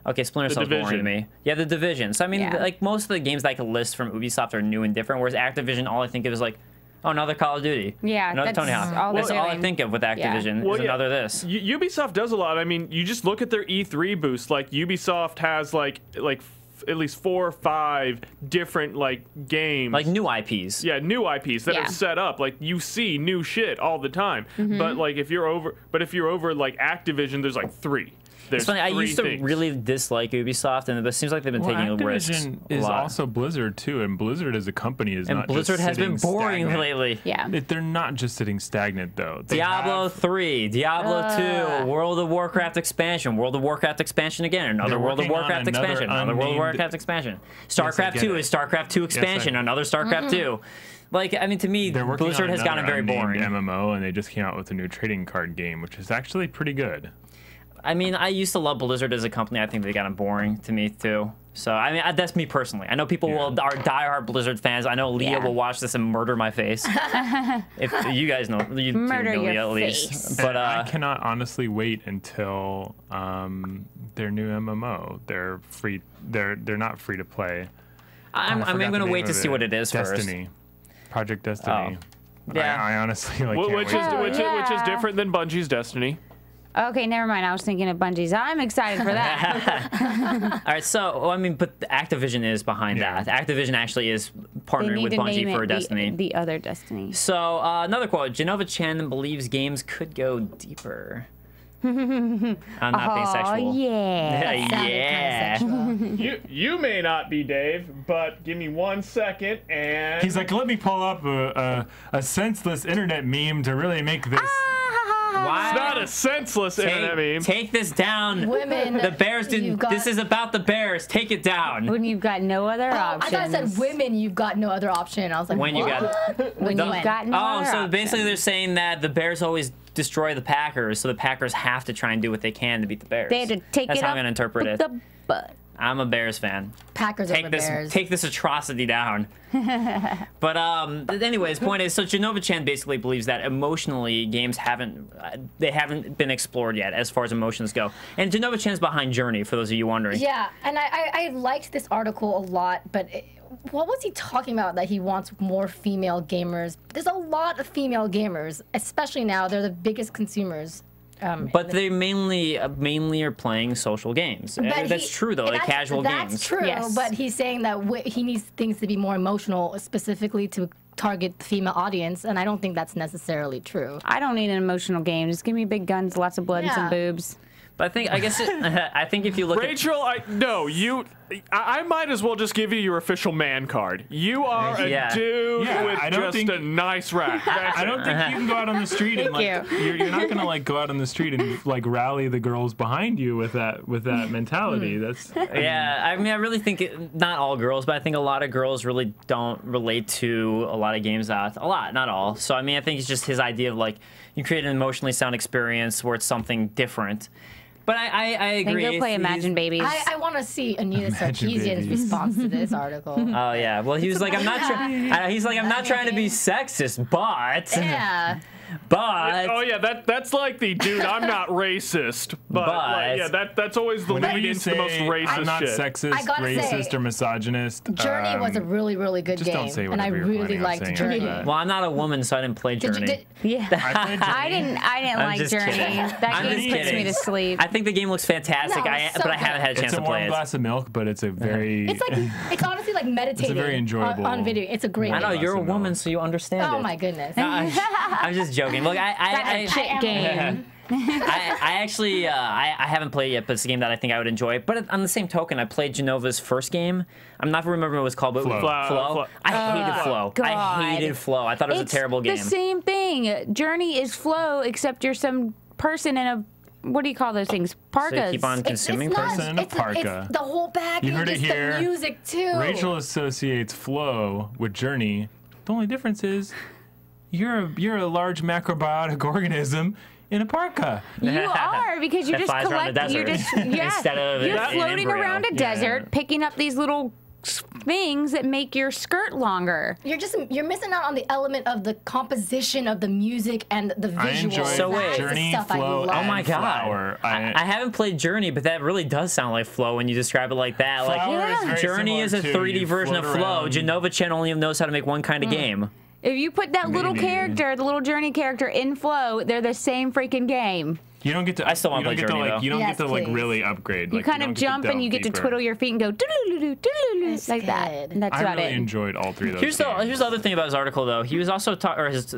okay, Splinter Cell's boring to me. Yeah, The Division. So I mean, like most of the games that I could list from Ubisoft are new and different. Whereas Activision, all I think of is like, oh, another Call of Duty. Yeah, another Tony Hawk. That's all I think of with Activision is another this. Ubisoft does a lot. I mean, you just look at their E3 boost. Like Ubisoft has like at least 4 or 5 different like games, like new IPs. Yeah, new IPs that are set up. Like you see new shit all the time. But like if you're over like Activision, there's like 3. It's funny, I used to really dislike Ubisoft, and it seems like they've been taking risks. Activision is also Blizzard too, and Blizzard as a company is not Blizzard just has been boring stagnant. lately. Yeah, they're not just sitting stagnant though. Diablo 3, Diablo 2, World of Warcraft expansion, World of Warcraft expansion again, another World of Warcraft expansion, another World of Warcraft expansion. StarCraft 2 is StarCraft 2 expansion, another StarCraft 2. Like, I mean, to me, Blizzard has gotten very boring. MMO, and they just came out with a new trading card game, which is actually pretty good. I mean, I used to love Blizzard as a company. I think they got boring to me, too. So, I mean, that's me personally. I know people are diehard Blizzard fans. I know Leah will watch this and murder my face. If you guys know, you murder know your Leah at least. face. But I cannot honestly wait until their new MMO. They're free. They're not free to play. I'm going to wait to see what it is Destiny. first. Project Destiny. Yeah. I honestly like. Which is different than Bungie's Destiny. Okay, never mind. I was thinking of Bungie's. I'm excited for that. All right, so, I mean, but Activision is behind that. Activision actually is partnering with Bungie for Destiny. The other Destiny. So, another quote. Jenova Chen believes games could go deeper. I'm not being sexual. Yeah. You may not be, Dave, but give me 1 second and... He's like, let me pull up a senseless internet meme to really make this... Why? It's not a senseless internet meme. Take this down. Women. The Bears didn't. This is about the Bears. Take it down. When you've got no other options. I thought it said women, you've got no other option. I was like, when what? you got. When you've got no other so option. basically they're saying that the Bears always destroy the Packers, so the Packers have to try and do what they can to beat the Bears. They had to take That's it how up I'm going to interpret it. the butt. I'm a Bears fan. Packers over Bears. Take this atrocity down. But anyways, point is, so Jenova Chen basically believes that emotionally games haven't been explored yet as far as emotions go. And Jenova Chen's behind Journey, for those of you wondering. Yeah, and I liked this article a lot, but what was he talking about that he wants more female gamers? There's a lot of female gamers, especially now. They're the biggest consumers. But they mainly are playing social games. That's true, though, like casual games. That's true, but he's saying that he needs things to be more emotional, specifically to target the female audience, and I don't think that's necessarily true. I don't need an emotional game. Just give me big guns, lots of blood, and some boobs. But I think if you look Rachel, I might as well just give you your official man card. You are a dude with just a nice rack. I don't think you can go out on the street and you're not gonna like go out on the street and like rally the girls behind you with that mentality. That's I mean, I really think not all girls, but I think a lot of girls really don't relate to a lot of games. A lot, not all. So I mean, I think it's just his idea of like you create an emotionally sound experience where it's something different. But I agree. Then go play Imagine Babies. I want to see Anita Sarkeesian's response to this article. Oh yeah. Well, he was like, I'm not trying to be sexist, but. Yeah. But oh yeah, that's like the dude. I'm not racist, but like, yeah, that's always the lead into the most racist I'm not shit. sexist, racist, or misogynist. Journey was a really, really good game, don't say and I really liked Journey. Well, I'm not a woman, so I didn't play Journey. Yeah, I didn't like Journey. Kidding. That game puts me to sleep. I think the game looks fantastic, No, but I haven't had a chance to play it. It's a warm glass of milk, but it's a very. It's honestly like meditating. It's a very enjoyable on video. It's a great. I know game. you're a woman, so you understand it. Oh my goodness. I'm just joking. Look, That's a chick game. I actually I haven't played it yet, but it's a game that I think I would enjoy. But on the same token, I played Genova's first game. I'm not remembering what it was called, but Flow. I hated Flow. God. I hated Flow. I thought it was a terrible game. It's the same thing. Journey is Flow, except you're some person in a, what do you call those things? Parkas. So you keep on consuming person in a parka. It's the whole package. You heard it here. The music too. Rachel associates Flow with Journey. The only difference is you're a large macrobiotic organism in a parka. You are, because you just collect. You're just Instead of you're an floating embryo. around a desert, picking up these little things that make your skirt longer. You're missing out on the element of the composition of the music and the visuals. I enjoy So wait. Journey, stuff Flow, I love. Oh my god! Flower. I haven't played Journey, but that really does sound like Flow when you describe it like that. Flower is very Journey is a similar 3D to version of float Flow. around. Jenova Chen only knows how to make one kind of game. If you put that little Maybe. character, the little Journey character, in Flow, they're the same freaking game. You don't get to. I still want to play Journey, though. You don't Yes, get to like please. really upgrade. You like, kind don't of get to jump and delve you get to deeper. twiddle your feet and go doodle-doo, doodle-doo, It's like that. good. And that's I about really it. enjoyed all three of those. Here's the games. other thing about his article, though. He was also his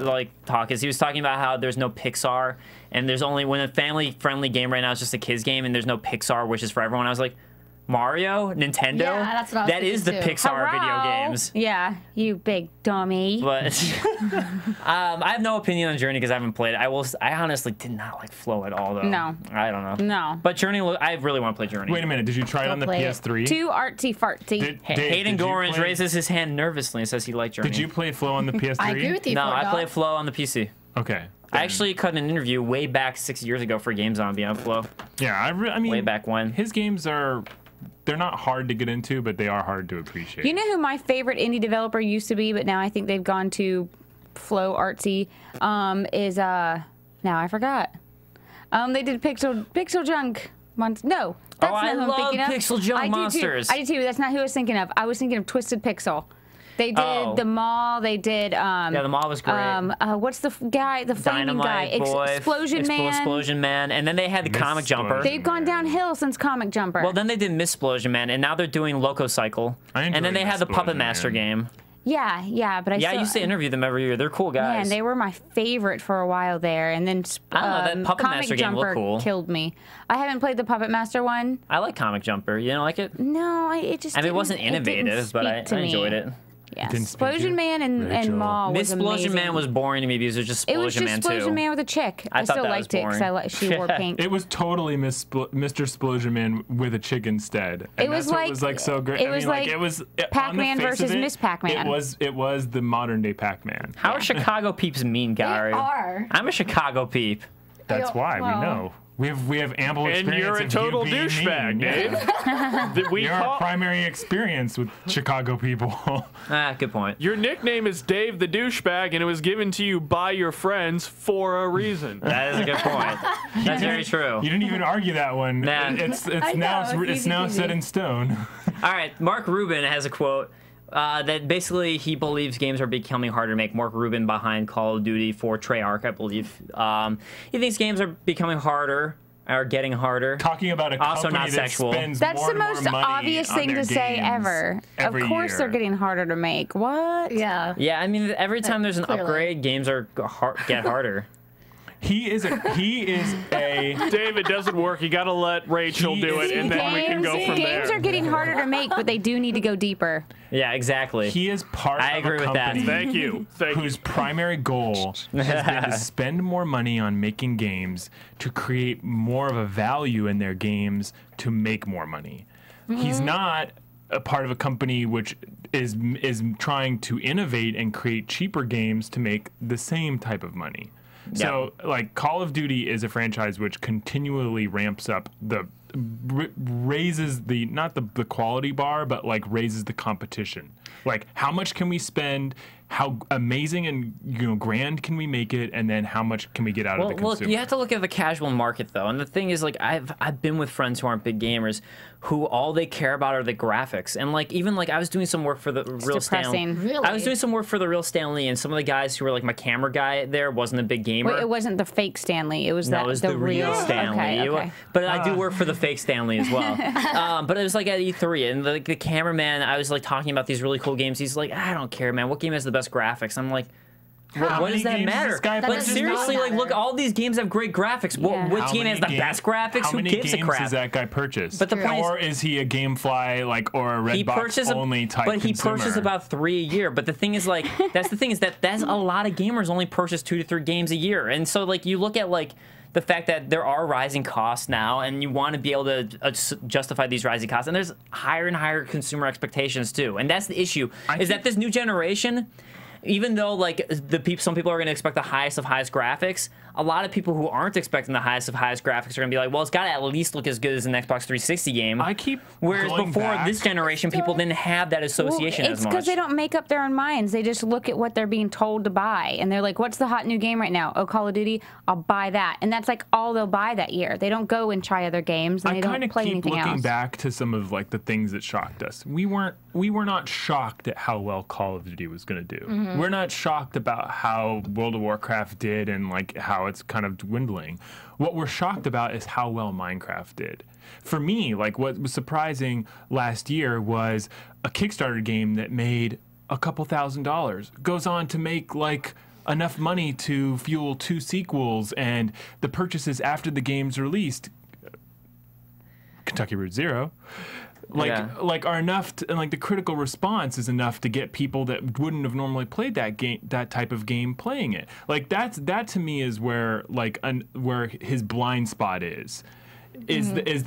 talk is he was talking about how there's no Pixar and there's only when a family-friendly game right now is just a kids game and there's no Pixar, which is for everyone. I was like, Mario, Nintendo. Yeah, that's what I was That is the thinking, too. Pixar video Hello? games. Yeah, you big dummy. But I have no opinion on Journey because I haven't played it. I honestly did not like Flow at all, though. No. I don't know. No. But Journey, I really want to play Journey. Wait a minute. Did you try it Go on the play it. PS3? Too artsy fartsy. Dave, Hayden did you Gorins play- raises his hand nervously and says he liked Journey. Did you play Flow on the PS3? I agree with you. No, Fort I Dog. played Flow on the PC. Okay. I actually cut an interview way back 6 years ago for Game Zombie on Flow. Yeah, I mean, Way back when. his games they're not hard to get into, but they are hard to appreciate. You know who my favorite indie developer used to be, but now I think they've gone to Flow artsy, is now I forgot. They did Pixel Junk No, that's not I who I'm love thinking of. Pixel Junk I do Monsters. Too. I do too. That's not who I was thinking of. I was thinking of Twisted Pixel. They did the Mall. They did. Yeah, the Mall was great. What's the guy? The flaming Dynamite guy. Boy, Explosion Man. Explosion Man, and then they had the Comic Jumper. They've gone downhill since Comic Jumper. Well, then they did Missplosion Man, and now they're doing Loco Cycle. And then they had the Puppet Master game. Yeah, but I used to interview them every year. They're cool guys. Man, they were my favorite for a while there, and then I don't know, that Puppet Comic Master game Jumper looked cool. killed me. I haven't played the Puppet Master one. I like Comic Jumper. You didn't like it? No, it just. I mean, it wasn't didn't innovative, but I speak to me. enjoyed it. Yeah, didn't speak to Explosion you? Man and Maw was amazing. Missplosion Man was boring to me because it was just It was Explosion just Man 2. Explosion Man with a chick. I thought still that liked was it because boring. she wore pink. It was totally Mr. Explosion Man with a chick instead. And It was that's what like- was like so great. it was like it was Pac-Man on the face versus of it, Miss Pac-Man. It was the modern day Pac-Man. How are Chicago peeps mean, Gary? are. I'm a Chicago peep. That's why well. we know. We have ample experience. And you're a of total you being douchebag, mean. Dave. Your primary experience with Chicago people. Good point. Your nickname is Dave the Douchebag, and it was given to you by your friends for a reason. That is a good point. That's very true. You didn't even argue that one. Nah. It's I know, it's it's now easy set peasy. in stone. All right, Mark Rubin has a quote that basically he believes games are becoming harder to make. Mark Rubin behind Call of Duty for Treyarch, I believe. He thinks games are becoming harder. Are getting harder. Talking about a Also company not that sexual. spends That's more the and more most money obvious on thing their to say games ever. Of every course, year. they're getting harder to make. What? Yeah. Yeah, I mean, every time there's an Clearly. upgrade, games are get harder. He is a Dave, it doesn't work. You got to let Rachel do it, and then we can go from Games there. are getting harder to make, but they do need to go deeper. Yeah, exactly. he is part I of agree a with that. company Thank you. whose primary goal has been to spend more money on making games to create more of a value in their games to make more money. He's not a part of a company which is trying to innovate and create cheaper games to make the same type of money. So, like, Call of Duty is a franchise which continually ramps up raises not the quality bar, but like raises the competition. Like, how much can we spend? how amazing and grand can we make it, and then how much can we get out of the consumer? Look, you have to look at the casual market though, and the thing is, like, I've been with friends who aren't big gamers, who all they care about are the graphics, and like even like I was doing some work for the Real Stanley. Really? I was doing some work for the Real Stanley, and some of the guys who were like my camera guy there wasn't a big gamer. Wait, it wasn't the fake Stanley. It was it was the real Stanley. Okay. But I do work for the fake Stanley as well. But it was like at E3, and the cameraman, I was like talking about these really cool games. He's like, I don't care, man. What game has the best graphics? I'm like, what does that matter? Like seriously, like look, all these games have great graphics. Yeah. Which game has the best graphics? How Who many gives a games crap? does that guy purchase? But the point or is he a GameFly or a Redbox only type But he consumer? purchases about 3 a year. But the thing is, like, that's a lot of gamers only purchase 2 to 3 games a year. And so like you look at like the fact that there are rising costs now, and you want to be able to justify these rising costs, and there's higher and higher consumer expectations too. And that's the issue, is that this new generation, even though like some people are going to expect the highest of highest graphics, a lot of people who aren't expecting the highest of highest graphics are going to be like, well, it's got to at least look as good as an Xbox 360 game. Whereas before this generation, people didn't have that association as much. It's because they don't make up their own minds. They just look at what they're being told to buy, and they're like, what's the hot new game right now? Oh, Call of Duty? I'll buy that. And that's like all they'll buy that year. They don't go and try other games, and they don't play anything else. I kind of keep looking back to some of like the things that shocked us. We were not shocked at how well Call of Duty was going to do. Mm-hmm. We're not shocked about how World of Warcraft did and like how it's kind of dwindling. What we're shocked about is how well Minecraft did. For me, like what was surprising last year was a Kickstarter game that made a couple $1,000s goes on to make like enough money to fuel 2 sequels, and the purchases after the game's released, Kentucky Route Zero, like are enough to, and like the critical response is enough to get people that wouldn't have normally played that type of game playing it. Like that to me is where like where his blind spot is.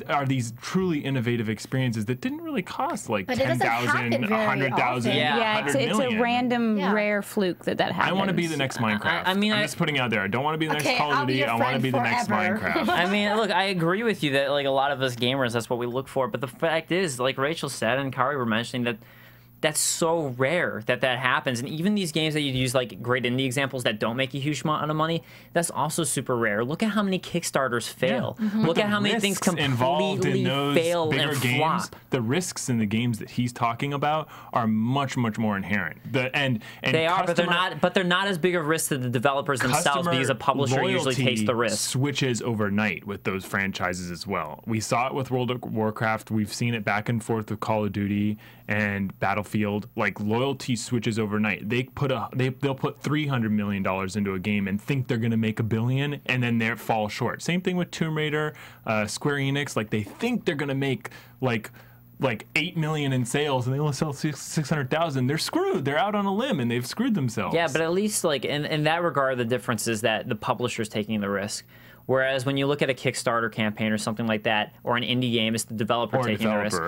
Are these truly innovative experiences that didn't really cost like 10,000, 100,000, it's a random rare fluke that happens. I want to be the next Minecraft. I'm just putting out there. I don't want to be the next Call of Duty. I want to be the next Minecraft. I mean, look, I agree with you that like a lot of us gamers, that's what we look for. But the fact is, like Rachel said and Kaori were mentioning, that that's so rare that happens. And even these games that you use, like great indie examples that don't make a huge amount of money, that's also super rare. Look at how many Kickstarters fail. Yeah. Mm-hmm. Look at how many things completely fail and flop. The risks in the games that he's talking about are much, much more inherent. And they are, but they're not as big of risks to the developers themselves, because a publisher usually takes the risk. Switches overnight with those franchises as well. We saw it with World of Warcraft. We've seen it back and forth with Call of Duty and Battlefield. Like loyalty switches overnight. They'll put $300 million into a game and think they're going to make $1 billion, and then they fall short. Same thing with Tomb Raider, Square Enix. Like they think they're going to make like 8 million in sales, and they only sell 600,000. They're screwed. They're out on a limb, and they've screwed themselves. Yeah, but at least like in that regard, the difference is that the publisher's taking the risk. Whereas when you look at a Kickstarter campaign or something like that, or an indie game, it's the developer taking the risk.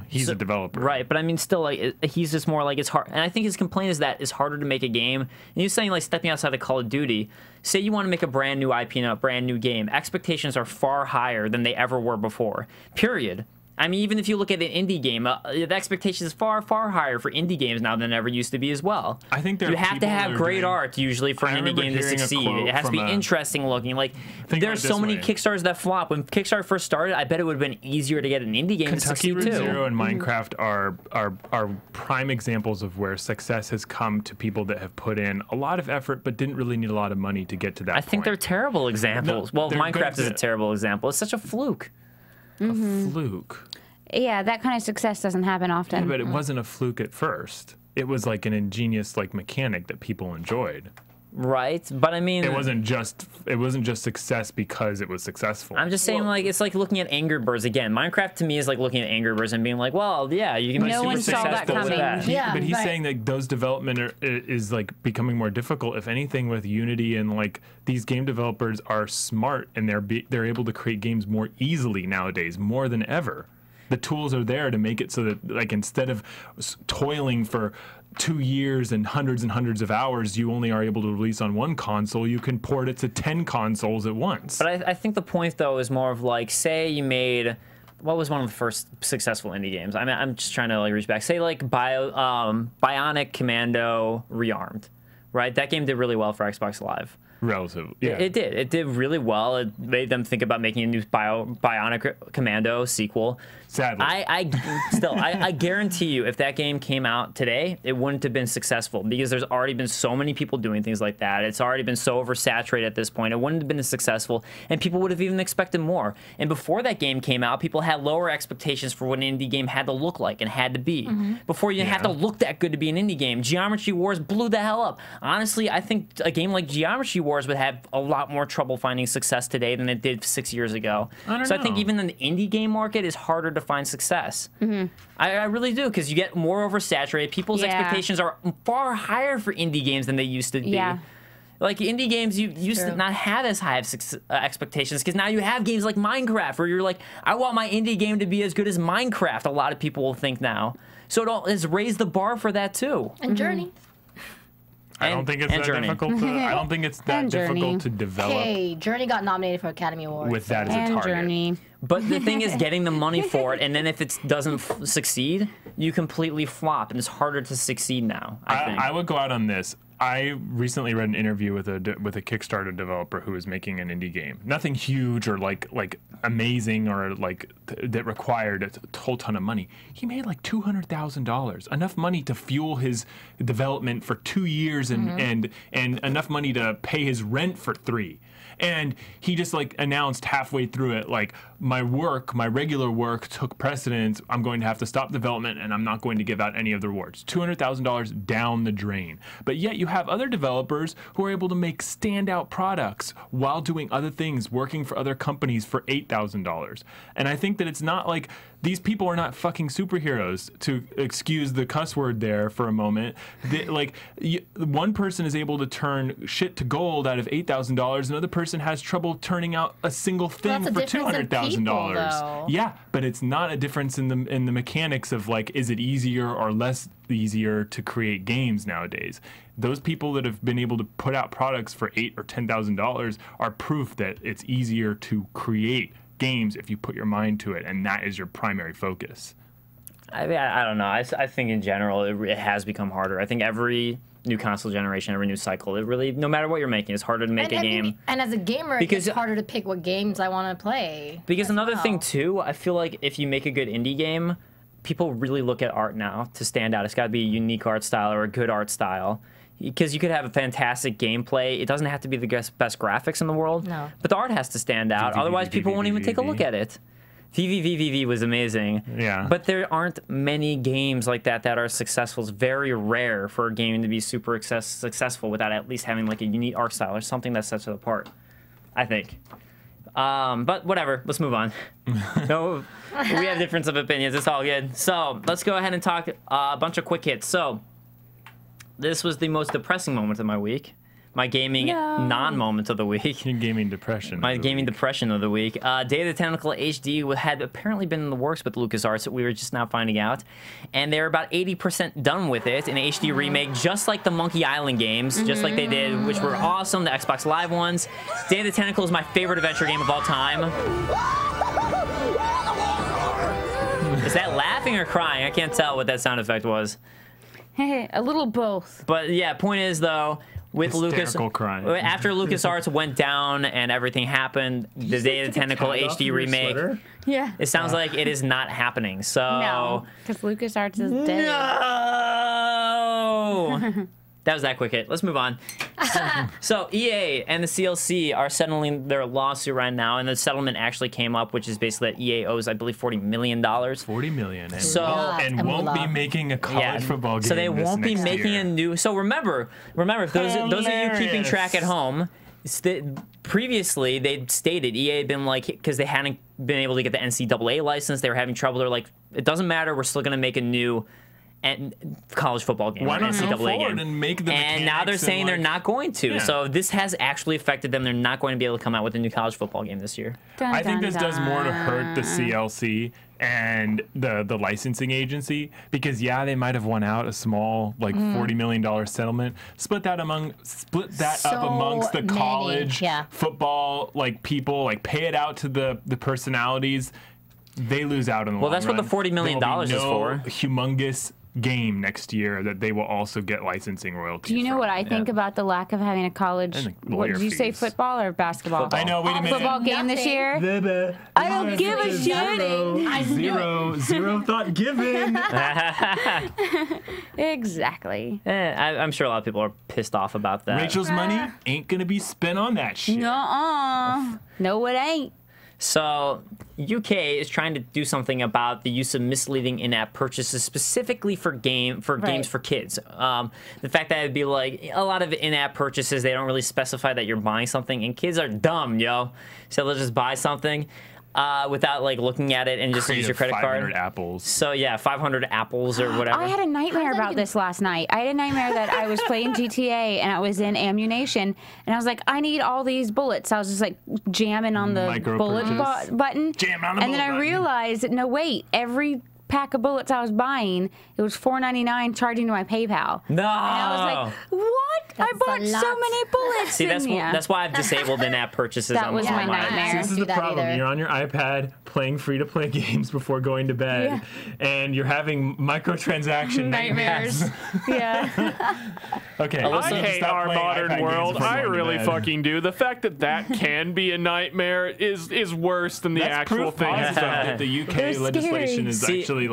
He's a developer. Right, but I mean, still, like, he's just more like it's hard. And I think his complaint is that it's harder to make a game. And he's saying, like, stepping outside of Call of Duty, say you want to make a brand new IP and a brand new game, expectations are far higher than they ever were before, period. I mean, even if you look at an indie game, the expectation is far, far higher for indie games now than it ever used to be as well. I think you have to have great art usually for an indie game to succeed. It has to be interesting looking. Like there's so many Kickstarters that flop. When Kickstarter first started, I bet it would have been easier to get an indie game to succeed too. Kentucky Route Zero and Minecraft are prime examples of where success has come to people that have put in a lot of effort but didn't really need a lot of money to get to that point. I think they're terrible examples. No, well, Minecraft is a terrible example. It's such a fluke. A fluke. Yeah, that kind of success doesn't happen often. Yeah, but it wasn't a fluke at first. It was like an ingenious like mechanic that people enjoyed. Right, but I mean, it wasn't just success because it was successful. I'm just saying, like, it's like looking at Angry Birds again. Minecraft to me is like looking at Angry Birds and being like, well, yeah, you can. No one saw that coming. But he's saying that those development is like becoming more difficult. If anything, with Unity and like these game developers are smart and they're able to create games more easily nowadays, more than ever. The tools are there to make it so that, like, instead of toiling for 2 years and hundreds of hours, you only are able to release on one console. You can port it to 10 consoles at once. But I think the point, though, is more of like, say you made what was one of the first successful indie games? I mean, I'm just trying to like reach back. Say like Bionic Commando Rearmed, right? That game did really well for Xbox Live. Relative, yeah. It did. It did really well. It made them think about making a new Bionic Commando sequel. Sadly. I guarantee you, if that game came out today, it wouldn't have been successful because there's already been so many people doing things like that. It's already been so oversaturated at this point. It wouldn't have been as successful, and people would have even expected more. And before that game came out, people had lower expectations for what an indie game had to look like and had to be. Before you didn't have to look that good to be an indie game. Geometry Wars blew the hell up. Honestly, I think a game like Geometry Wars would have a lot more trouble finding success today than it did 6 years ago. I think even in the indie game market, it's harder to find success. I really do, because you get more oversaturated. People's expectations are far higher for indie games than they used to be. Like indie games, you used to not have as high of expectations, because now you have games like Minecraft where you're like, I want my indie game to be as good as Minecraft. A lot of people will think now. So it has raised the bar for that too. And Journey. I don't think it's that difficult to. I don't think it's that difficult to develop. Hey, Journey got nominated for Academy Award. With that as a target. Journey. But the thing is getting the money for it, and then if it doesn't succeed, you completely flop, and it's harder to succeed now, I think. I would go out on this. I recently read an interview with a Kickstarter developer who was making an indie game. Nothing huge or like amazing or like that required a whole ton of money. He made like $200,000, enough money to fuel his development for 2 years and enough money to pay his rent for 3. And he just like announced halfway through it, like, my regular work took precedence. I'm going to have to stop development, and I'm not going to give out any of the rewards. $200,000 down the drain. But yet you have other developers who are able to make standout products while doing other things, working for other companies for $8,000. And I think that it's not like these people are not fucking superheroes, to excuse the cuss word there for a moment. One person is able to turn shit to gold out of $8,000. Another person has trouble turning out a single thing for $200,000. Yeah, but it's not a difference in the mechanics of like, is it easier or less easier to create games nowadays? Those people that have been able to put out products for $8,000 or $10,000 are proof that it's easier to create games if you put your mind to it, and that is your primary focus. I mean, I don't know. I think in general it has become harder. I think every new console generation, every new cycle, it really, no matter what you're making, it's harder to make a game. And as a gamer, it's harder to pick what games I want to play. Because another thing too, I feel like if you make a good indie game, people really look at art now to stand out. It's got to be a unique art style or a good art style. Because you could have a fantastic gameplay. It doesn't have to be the best graphics in the world. No. But the art has to stand out. Otherwise, people won't even take a look at it. VVVVV was amazing. Yeah. But there aren't many games like that that are successful. It's very rare for a game to be super successful without at least having like a unique art style or something that sets it apart, I think. But whatever, let's move on. No, we have difference of opinions. It's all good. So let's go ahead and talk a bunch of quick hits. So this was the most depressing moment of my week. My gaming non-moment of the week. Your gaming depression. My gaming depression of the week. Day of the Tentacle HD had apparently been in the works with LucasArts. We were just now finding out. And they're about 80% done with it. An HD remake, just like the Monkey Island games, just like they did, which were awesome, the Xbox Live ones. Day of the Tentacle is my favorite adventure game of all time. Is that laughing or crying? I can't tell what that sound effect was. A little both. But yeah, point is though, with crying. After LucasArts went down and everything happened, the Day of the Tentacle HD remake. Yeah. It sounds like it is not happening. So no, because LucasArts is dead. No. That was that quick hit. Let's move on. So EA and the CLC are settling their lawsuit right now, and the settlement actually came up, which is basically that EA owes, I believe, $40 million. $40 million. And won't be making a college football game. So they won't be making a new. So remember, those of you keeping track at home. Previously, they'd stated EA had been like, because they hadn't been able to get the NCAA license, they were having trouble. They're like, it doesn't matter. We're still going to make a new college football game. Why not NCAA move forward game. and make the And now they're saying they're not going to. Yeah. So this has actually affected them. They're not going to be able to come out with a new college football game this year. I think this does more to hurt the CLC and the licensing agency, because they might have won out a small like $40 million settlement. Split that up amongst the college football like people, like pay it out to the personalities. they lose out in the long run. Well, that's what the $40 million is for. Humongous game next year that they will also get licensing royalties. Do you know what I think about the lack of having a college? What did you say, football or basketball? Football. I know. Wait a minute. Football game this year. I don't give a shit. Zero thought given. Exactly. I'm sure a lot of people are pissed off about that. Rachel's money ain't gonna be spent on that shit. No, it ain't. So, UK is trying to do something about the use of misleading in-app purchases, specifically for games for kids. The fact that it'd be like a lot of in-app purchases, they don't really specify that you're buying something, and kids are dumb, yo. So they'll just buy something without like looking at it and just use your credit card. 500 apples. So yeah, 500 apples or whatever. I had a nightmare about this last night. I had a nightmare that I was playing GTA and I was in ammunition and I was like, I need all these bullets. I was just like jamming on the bullet button. Jamming on the and then I realized that no, wait, every pack of bullets I was buying, it was $4.99 charging to my PayPal. No. And I was like, what? I bought so many bullets. See, that's why I've disabled in-app purchases. That was my nightmare. See, this is the problem. You're on your iPad playing free-to-play games before going to bed, and you're having microtransaction nightmares. Yeah. Okay. I hate our modern world. I really fucking do. The fact that can be a nightmare is worse than the actual thing. That the UK legislation is actually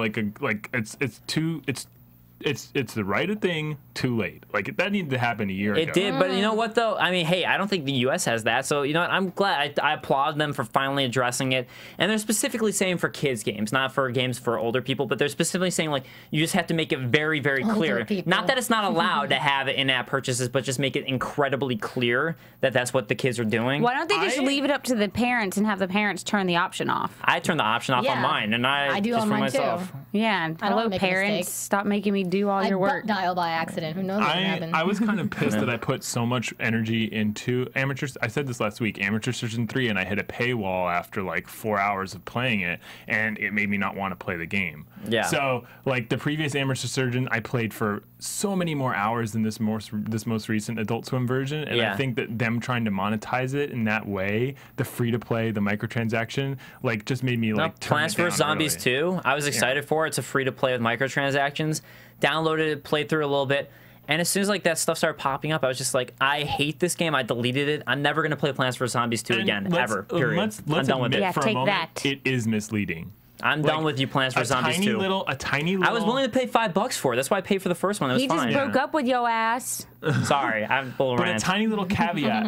it's the right thing too late. Like that needed to happen a year ago. It did, but you know what though? I mean, hey, I don't think the US has that. So you know what? I'm glad. I applaud them for finally addressing it. And they're specifically saying for kids games, not for games for older people, but they're specifically saying like you just have to make it very, very clear. Not that it's not allowed to have in-app purchases, but just make it incredibly clear that that's what the kids are doing. Why don't they just leave it up to the parents and have the parents turn the option off? I turn the option off on mine, and I do just on for mine myself. too. Yeah. Hello, parents. Stop making me do all your work. Dial by accident. Who knows what happened? I was kind of pissed that I put so much energy into I said this last week, Amateur Surgeon 3, and I hit a paywall after like 4 hours of playing it, and it made me not want to play the game. Yeah. So like the previous Amateur Surgeon, I played for so many more hours than this most recent Adult Swim version, and I think that them trying to monetize it in that way, the free to play, the microtransaction, like just made me like turn Plants it down vs Zombies 2. I was excited for it. It's a free to play with microtransactions. Downloaded it, played through a little bit, and as soon as like that stuff started popping up, I was just like, I hate this game. I deleted it. I'm never gonna play Plants vs Zombies 2 again, ever. Period. Let's I'm done with it. For a moment, it is misleading. I'm done with you, Plants vs Zombies 2. A tiny little. I was willing to pay $5 for it. That's why I paid for the first one. It was fine. He just broke up with your ass. Sorry, I'm bull But rant. a tiny little caveat: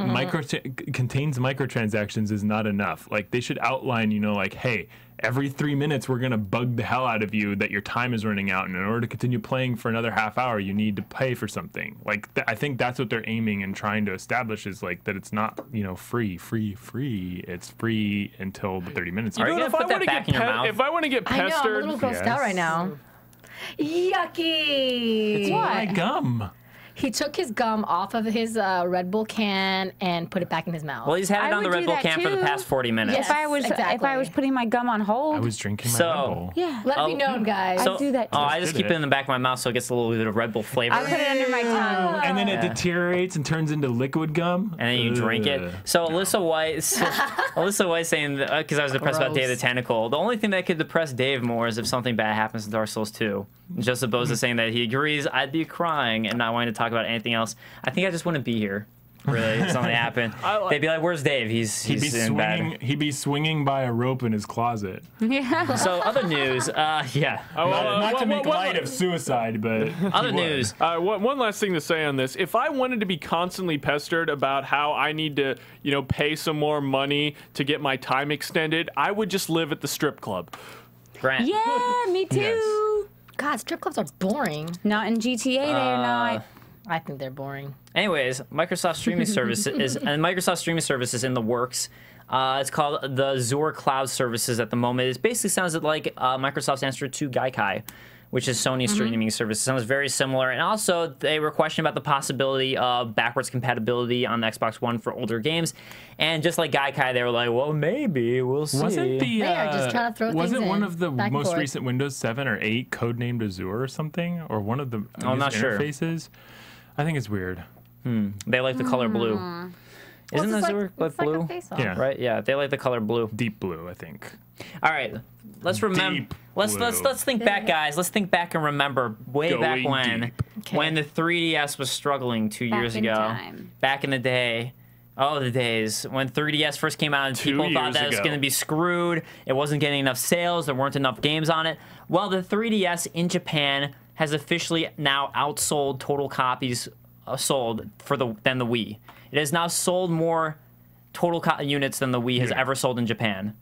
contains microtransactions is not enough. Like they should outline, you know, like, hey, every 3 minutes we're gonna bug the hell out of you that your time is running out, and in order to continue playing for another half hour, you need to pay for something. Like I think that's what they're aiming and trying to establish is like that it's not, you know, free. It's free until the 30 minutes. Are you gonna put that back in your mouth? If I want to get pestered, I know, I'm a little grossed out right now. Yucky! It's my gum. He took his gum off of his Red Bull can and put it back in his mouth. Well, he's had it on the Red Bull can for the past 40 minutes. Yes, if I was putting my gum on hold. I was drinking my Red Bull. Yeah. Let me know, guys. I do that too. I just keep it in the back of my mouth so it gets a little bit of Red Bull flavor. I put it under my tongue. And then it deteriorates and turns into liquid gum. And then you drink it. So Alyssa White saying, because I was depressed about Dave the Tentacle, the only thing that could depress Dave more is if something bad happens to Dark Souls 2. Just opposed to saying that he agrees, I'd be crying and not wanting to talk about anything else. I think I just wouldn't be here. Really, if something happened, they'd be like, "Where's Dave? He'd be swinging by a rope in his closet." Yeah. So other news, yeah. Not to make light of suicide, but other news. One last thing to say on this: if I wanted to be constantly pestered about how I need to, you know, pay some more money to get my time extended, I would just live at the strip club. Grant. Yeah, me too. Yes. God, strip clubs are boring. Not in GTA, they're not. I think they're boring. Anyways, Microsoft Streaming Service is in the works. It's called the Azure Cloud Services at the moment. It basically sounds like Microsoft's answer to Gaikai, which is Sony's streaming service. It sounds very similar. And also, they were questioning about the possibility of backwards compatibility on the Xbox One for older games. And just like Gaikai, they were like, well, maybe. We'll see. They are just trying to throw things in. Wasn't one of the most recent Windows 7 or 8 codenamed Azure or something? Or one of the I'm not sure. interfaces? I think it's weird. They like the color blue. Isn't the Zurich like blue? Yeah. Right? Yeah, they like the color blue. Deep blue, I think. All right. Let's remember. Let's think back, guys. Let's think back and remember way back when the 3DS was struggling 2 years ago. Back in the day. Oh, the days when 3DS first came out and people thought that it was going to be screwed. It wasn't getting enough sales. There weren't enough games on it. Well, the 3DS in Japan has officially now outsold total copies sold than the Wii. It has now sold more total units than the Wii has ever sold in Japan.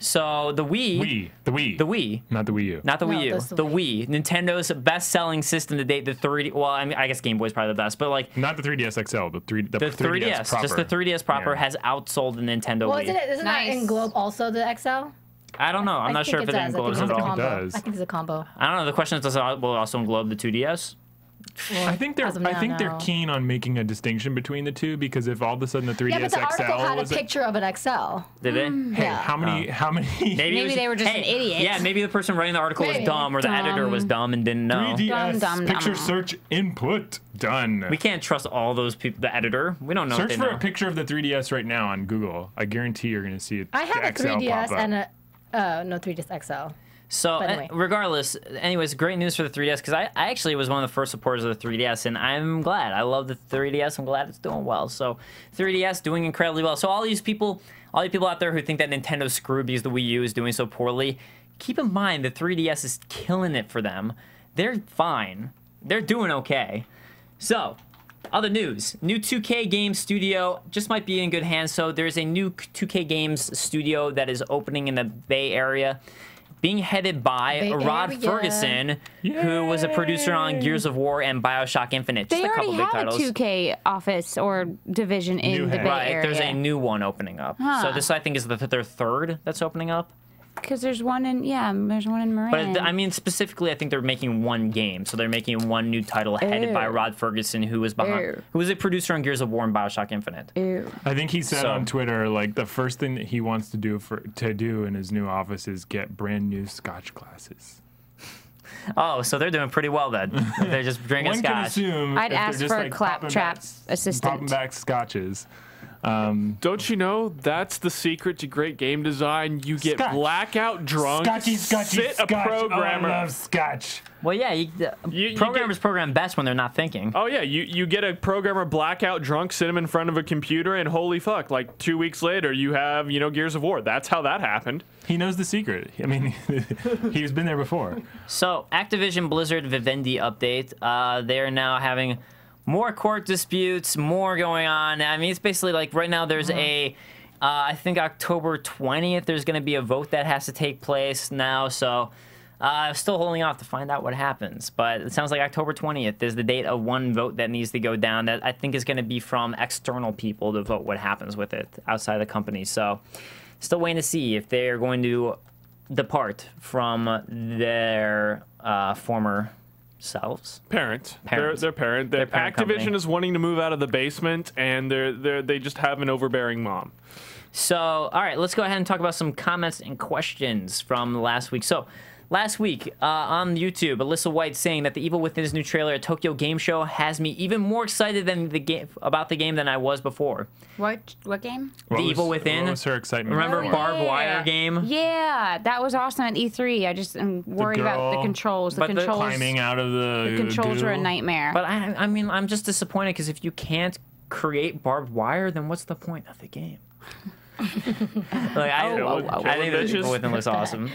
So the Wii, the Wii, not the Wii U, not the Wii U, the Wii, Nintendo's best-selling system to date. The 3D, well, I mean, I guess Game Boy's probably the best, but like not the 3DS XL, the 3DS proper. Just the 3DS proper has outsold the Nintendo Wii. Isn't that in Globe also the XL? I don't know. I'm not sure if it englobes at all. I think it's a combo. I don't know. The question is, does it also englobe the 2DS? Well, I think they're keen on making a distinction between the two, because if all of a sudden the 3DS XL but the article had a picture of an XL. Did they? Hey, how many? Maybe they were just an idiot. Yeah, maybe the person writing the article was dumb, or the editor was dumb and didn't know. 3DS picture search input done. We can't trust all those people. The editor, we don't know. Search for a picture of the 3DS right now on Google. I guarantee you're going to see it. I have a 3DS and no 3DS XL. So regardless, anyways, great news for the 3DS, because I actually was one of the first supporters of the 3DS, and I'm glad. I love the 3DS. I'm glad it's doing well. So 3DS doing incredibly well. So all you people out there who think that Nintendo's screwed because the Wii U is doing so poorly, keep in mind the 3DS is killing it for them. They're fine. They're doing okay. So other news, new 2K Games studio just might be in good hands. So there's a new 2K Games studio that is opening in the Bay Area, being headed by Rod Ferguson, who was a producer on Gears of War and BioShock Infinite. Just a couple big titles. They already had a 2K office or division in the Bay Area. There's a new one opening up. So this, I think, is their third that's opening up. Because there's one in, there's one in Marin. But I mean, specifically, I think they're making one game. So they're making one new title headed by Rod Ferguson, who was a producer on Gears of War and BioShock Infinite. I think he said on Twitter, like, the first thing that he wants to do in his new office is get brand new Scotch glasses. Oh, so they're doing pretty well then. They're just drinking Scotch. One can assume I'd ask for a claptrap assistant. Popping back scotches. Don't you know that's the secret to great game design? You get blackout drunk, sit a programmer. Oh, I love Scotch. Well, yeah, programmers program best when they're not thinking. Oh yeah, you get a programmer blackout drunk, sit him in front of a computer, and holy fuck, like 2 weeks later you have Gears of War. That's how that happened. He knows the secret. I mean, he's been there before. So Activision Blizzard Vivendi update. They are now having more court disputes, more going on. I mean, it's basically like right now there's I think October 20th, there's going to be a vote that has to take place now. So still holding off to find out what happens. But it sounds like October 20th is the date of one vote that needs to go down that I think is going to be from external people to vote what happens with it outside the company. So still waiting to see if they're going to depart from their former selves. Parents. Their parent. Their parent Activision company is wanting to move out of the basement, and they just have an overbearing mom. So, all right, let's go ahead and talk about some comments and questions from last week. So, last week on YouTube, Alyssa White saying that the Evil Within's new trailer at Tokyo Game Show has me even more excited than about the game than I was before. What game? The Evil Within. What was her excitement? Remember barbed wire game? Yeah, that was awesome at E3. I just am worried about the controls. The controls climbing out of the controls are a nightmare. But I mean, I'm just disappointed because if you can't create barbed wire, then what's the point of the game? I think the Evil Within looks awesome.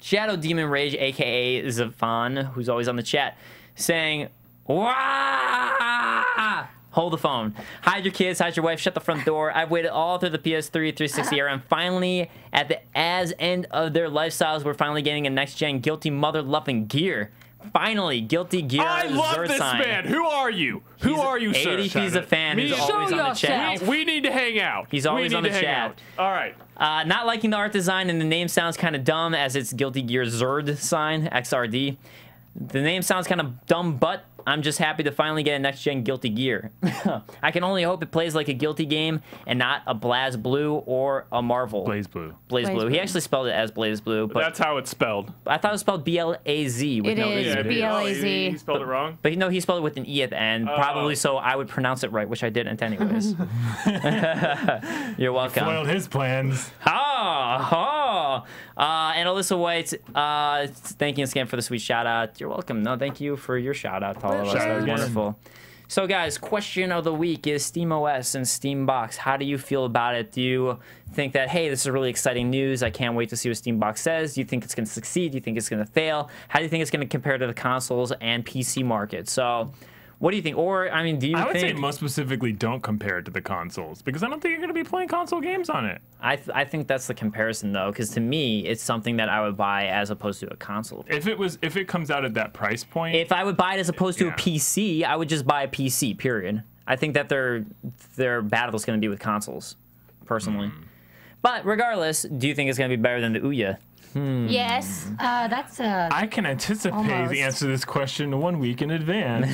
Shadow Demon Rage, a.k.a. Zafan, who's always on the chat, saying, "Wah! Hold the phone. Hide your kids, hide your wife, shut the front door. I've waited all through the PS3, 360 era, and finally, at the end of their lifestyles, we're finally getting a next-gen guilty mother-loving Gear. Finally, Guilty Gear. I love this man. Who are you? Who are you, sir? He's a fan. He's always on the chat. We need to hang out. He's always on the chat. All right. Not liking the art design, and the name sounds kind of dumb as it's Guilty Gear Zerd sign, XRD. The name sounds kind of dumb, but I'm just happy to finally get a next-gen Guilty Gear. I can only hope it plays like a Guilty game and not a BlazBlue or a Marvel. BlazBlue. BlazBlue. He actually spelled it as BlazBlue. But that's how it's spelled. I thought it was spelled B-L-A-Z. It is B-L-A-Z. He spelled it wrong? But no, he spelled it with an E at the end. Probably so I would pronounce it right, which I didn't anyways. You're welcome. Foiled his plans. And Alyssa White, thank you again for the sweet shout out. You're welcome. No, thank you for your shout out to all of us. That was wonderful. So guys, question of the week is SteamOS and Steambox. How do you feel about it? Do you think that, hey, this is really exciting news, I can't wait to see what Steambox says? Do you think it's going to succeed? Do you think it's going to fail? How do you think it's going to compare to the consoles and PC market? So what do you think? Or, I mean, do you think... I would say most specifically don't compare it to the consoles, because I don't think you're going to be playing console games on it. I think that's the comparison, though, because to me, it's something that I would buy as opposed to a console. If it comes out at that price point... If I would buy it as opposed to a PC, I would just buy a PC, period. I think that their battle is going to be with consoles, personally. But regardless, do you think it's going to be better than the Ouya? Yes, that's I can anticipate the answer to this question 1 week in advance.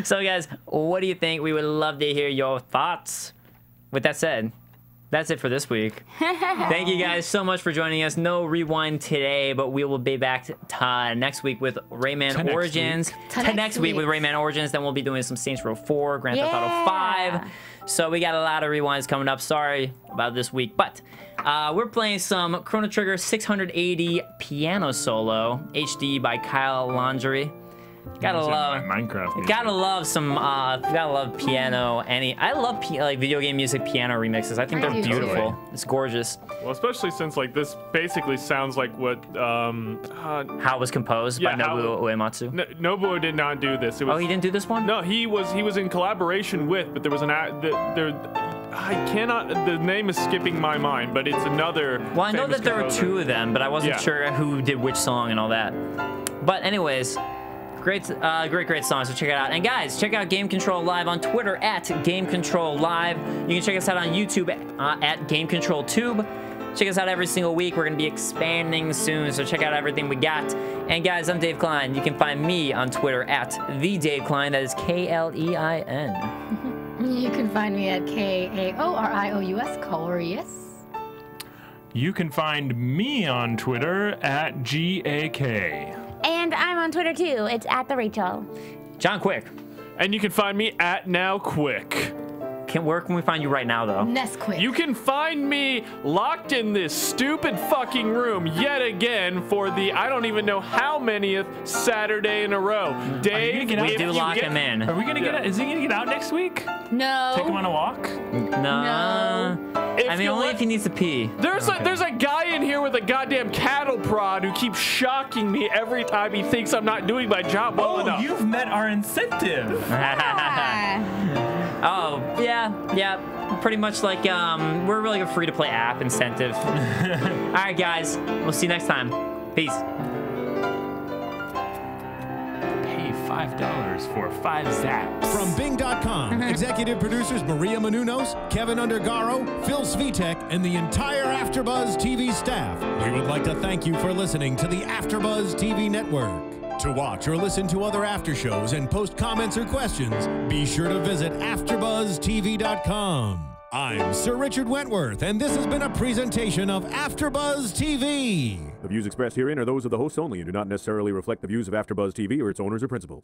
So, guys, what do you think? We would love to hear your thoughts. With that said, that's it for this week. Thank you guys so much for joining us. No rewind today, but we will be back next week with Rayman Origins. Next week with Rayman Origins. Then we'll be doing some Saints Row 4, Grand Theft Auto 5. So we got a lot of rewinds coming up. Sorry about this week, but we're playing some Chrono Trigger 680 Piano Solo HD by Kyle Laundry. Gotta love Minecraft music. Gotta love some. Gotta love piano. I love like video game music piano remixes. I think they're beautiful. It's gorgeous. Well, especially since like this basically sounds like what how it was composed by Nobuo Uematsu. Nobuo did not do this. It was, he didn't do this one? No, he was in collaboration with, but there was I cannot. The name is skipping my mind, but it's another. Well, I know that there were two of them, but I wasn't sure who did which song and all that. But anyways. Great song, so check it out. And guys, check out Game Control Live on Twitter at Game Control Live. You can check us out on YouTube at Game Control Tube. Check us out every single week. We're going to be expanding soon, so check out everything we got. And guys, I'm Dave Klein. You can find me on Twitter at the Dave Klein. That is Klein. You can find me at Kaorious, Kaorious. You can find me on Twitter at GAK. And I'm on Twitter too. It's at the Rachel. John Quick. And you can find me at Now Quick. Where can we find you right now, though? Nesquik. You can find me locked in this stupid fucking room yet again for the I don't even know how manyth Saturday in a row. Dave, we do lock him in. Are we gonna get? Is he gonna get out next week? No. Take him on a walk? No. I mean, only if he needs to pee. There's a guy in here with a goddamn cattle prod who keeps shocking me every time he thinks I'm not doing my job well enough. You've met our incentive. Oh, yeah. Pretty much like, we're really a free-to-play app incentive. All right, guys. We'll see you next time. Peace. Pay $5 for 5 zaps. From Bing.com, executive producers Maria Menounos, Kevin Undergaro, Phil Svitek, and the entire AfterBuzz TV staff. We would like to thank you for listening to the AfterBuzz TV network. To watch or listen to other after shows and post comments or questions, be sure to visit AfterBuzzTV.com. I'm Sir Richard Wentworth, and this has been a presentation of AfterBuzz TV. The views expressed herein are those of the hosts only and do not necessarily reflect the views of AfterBuzz TV or its owners or principals.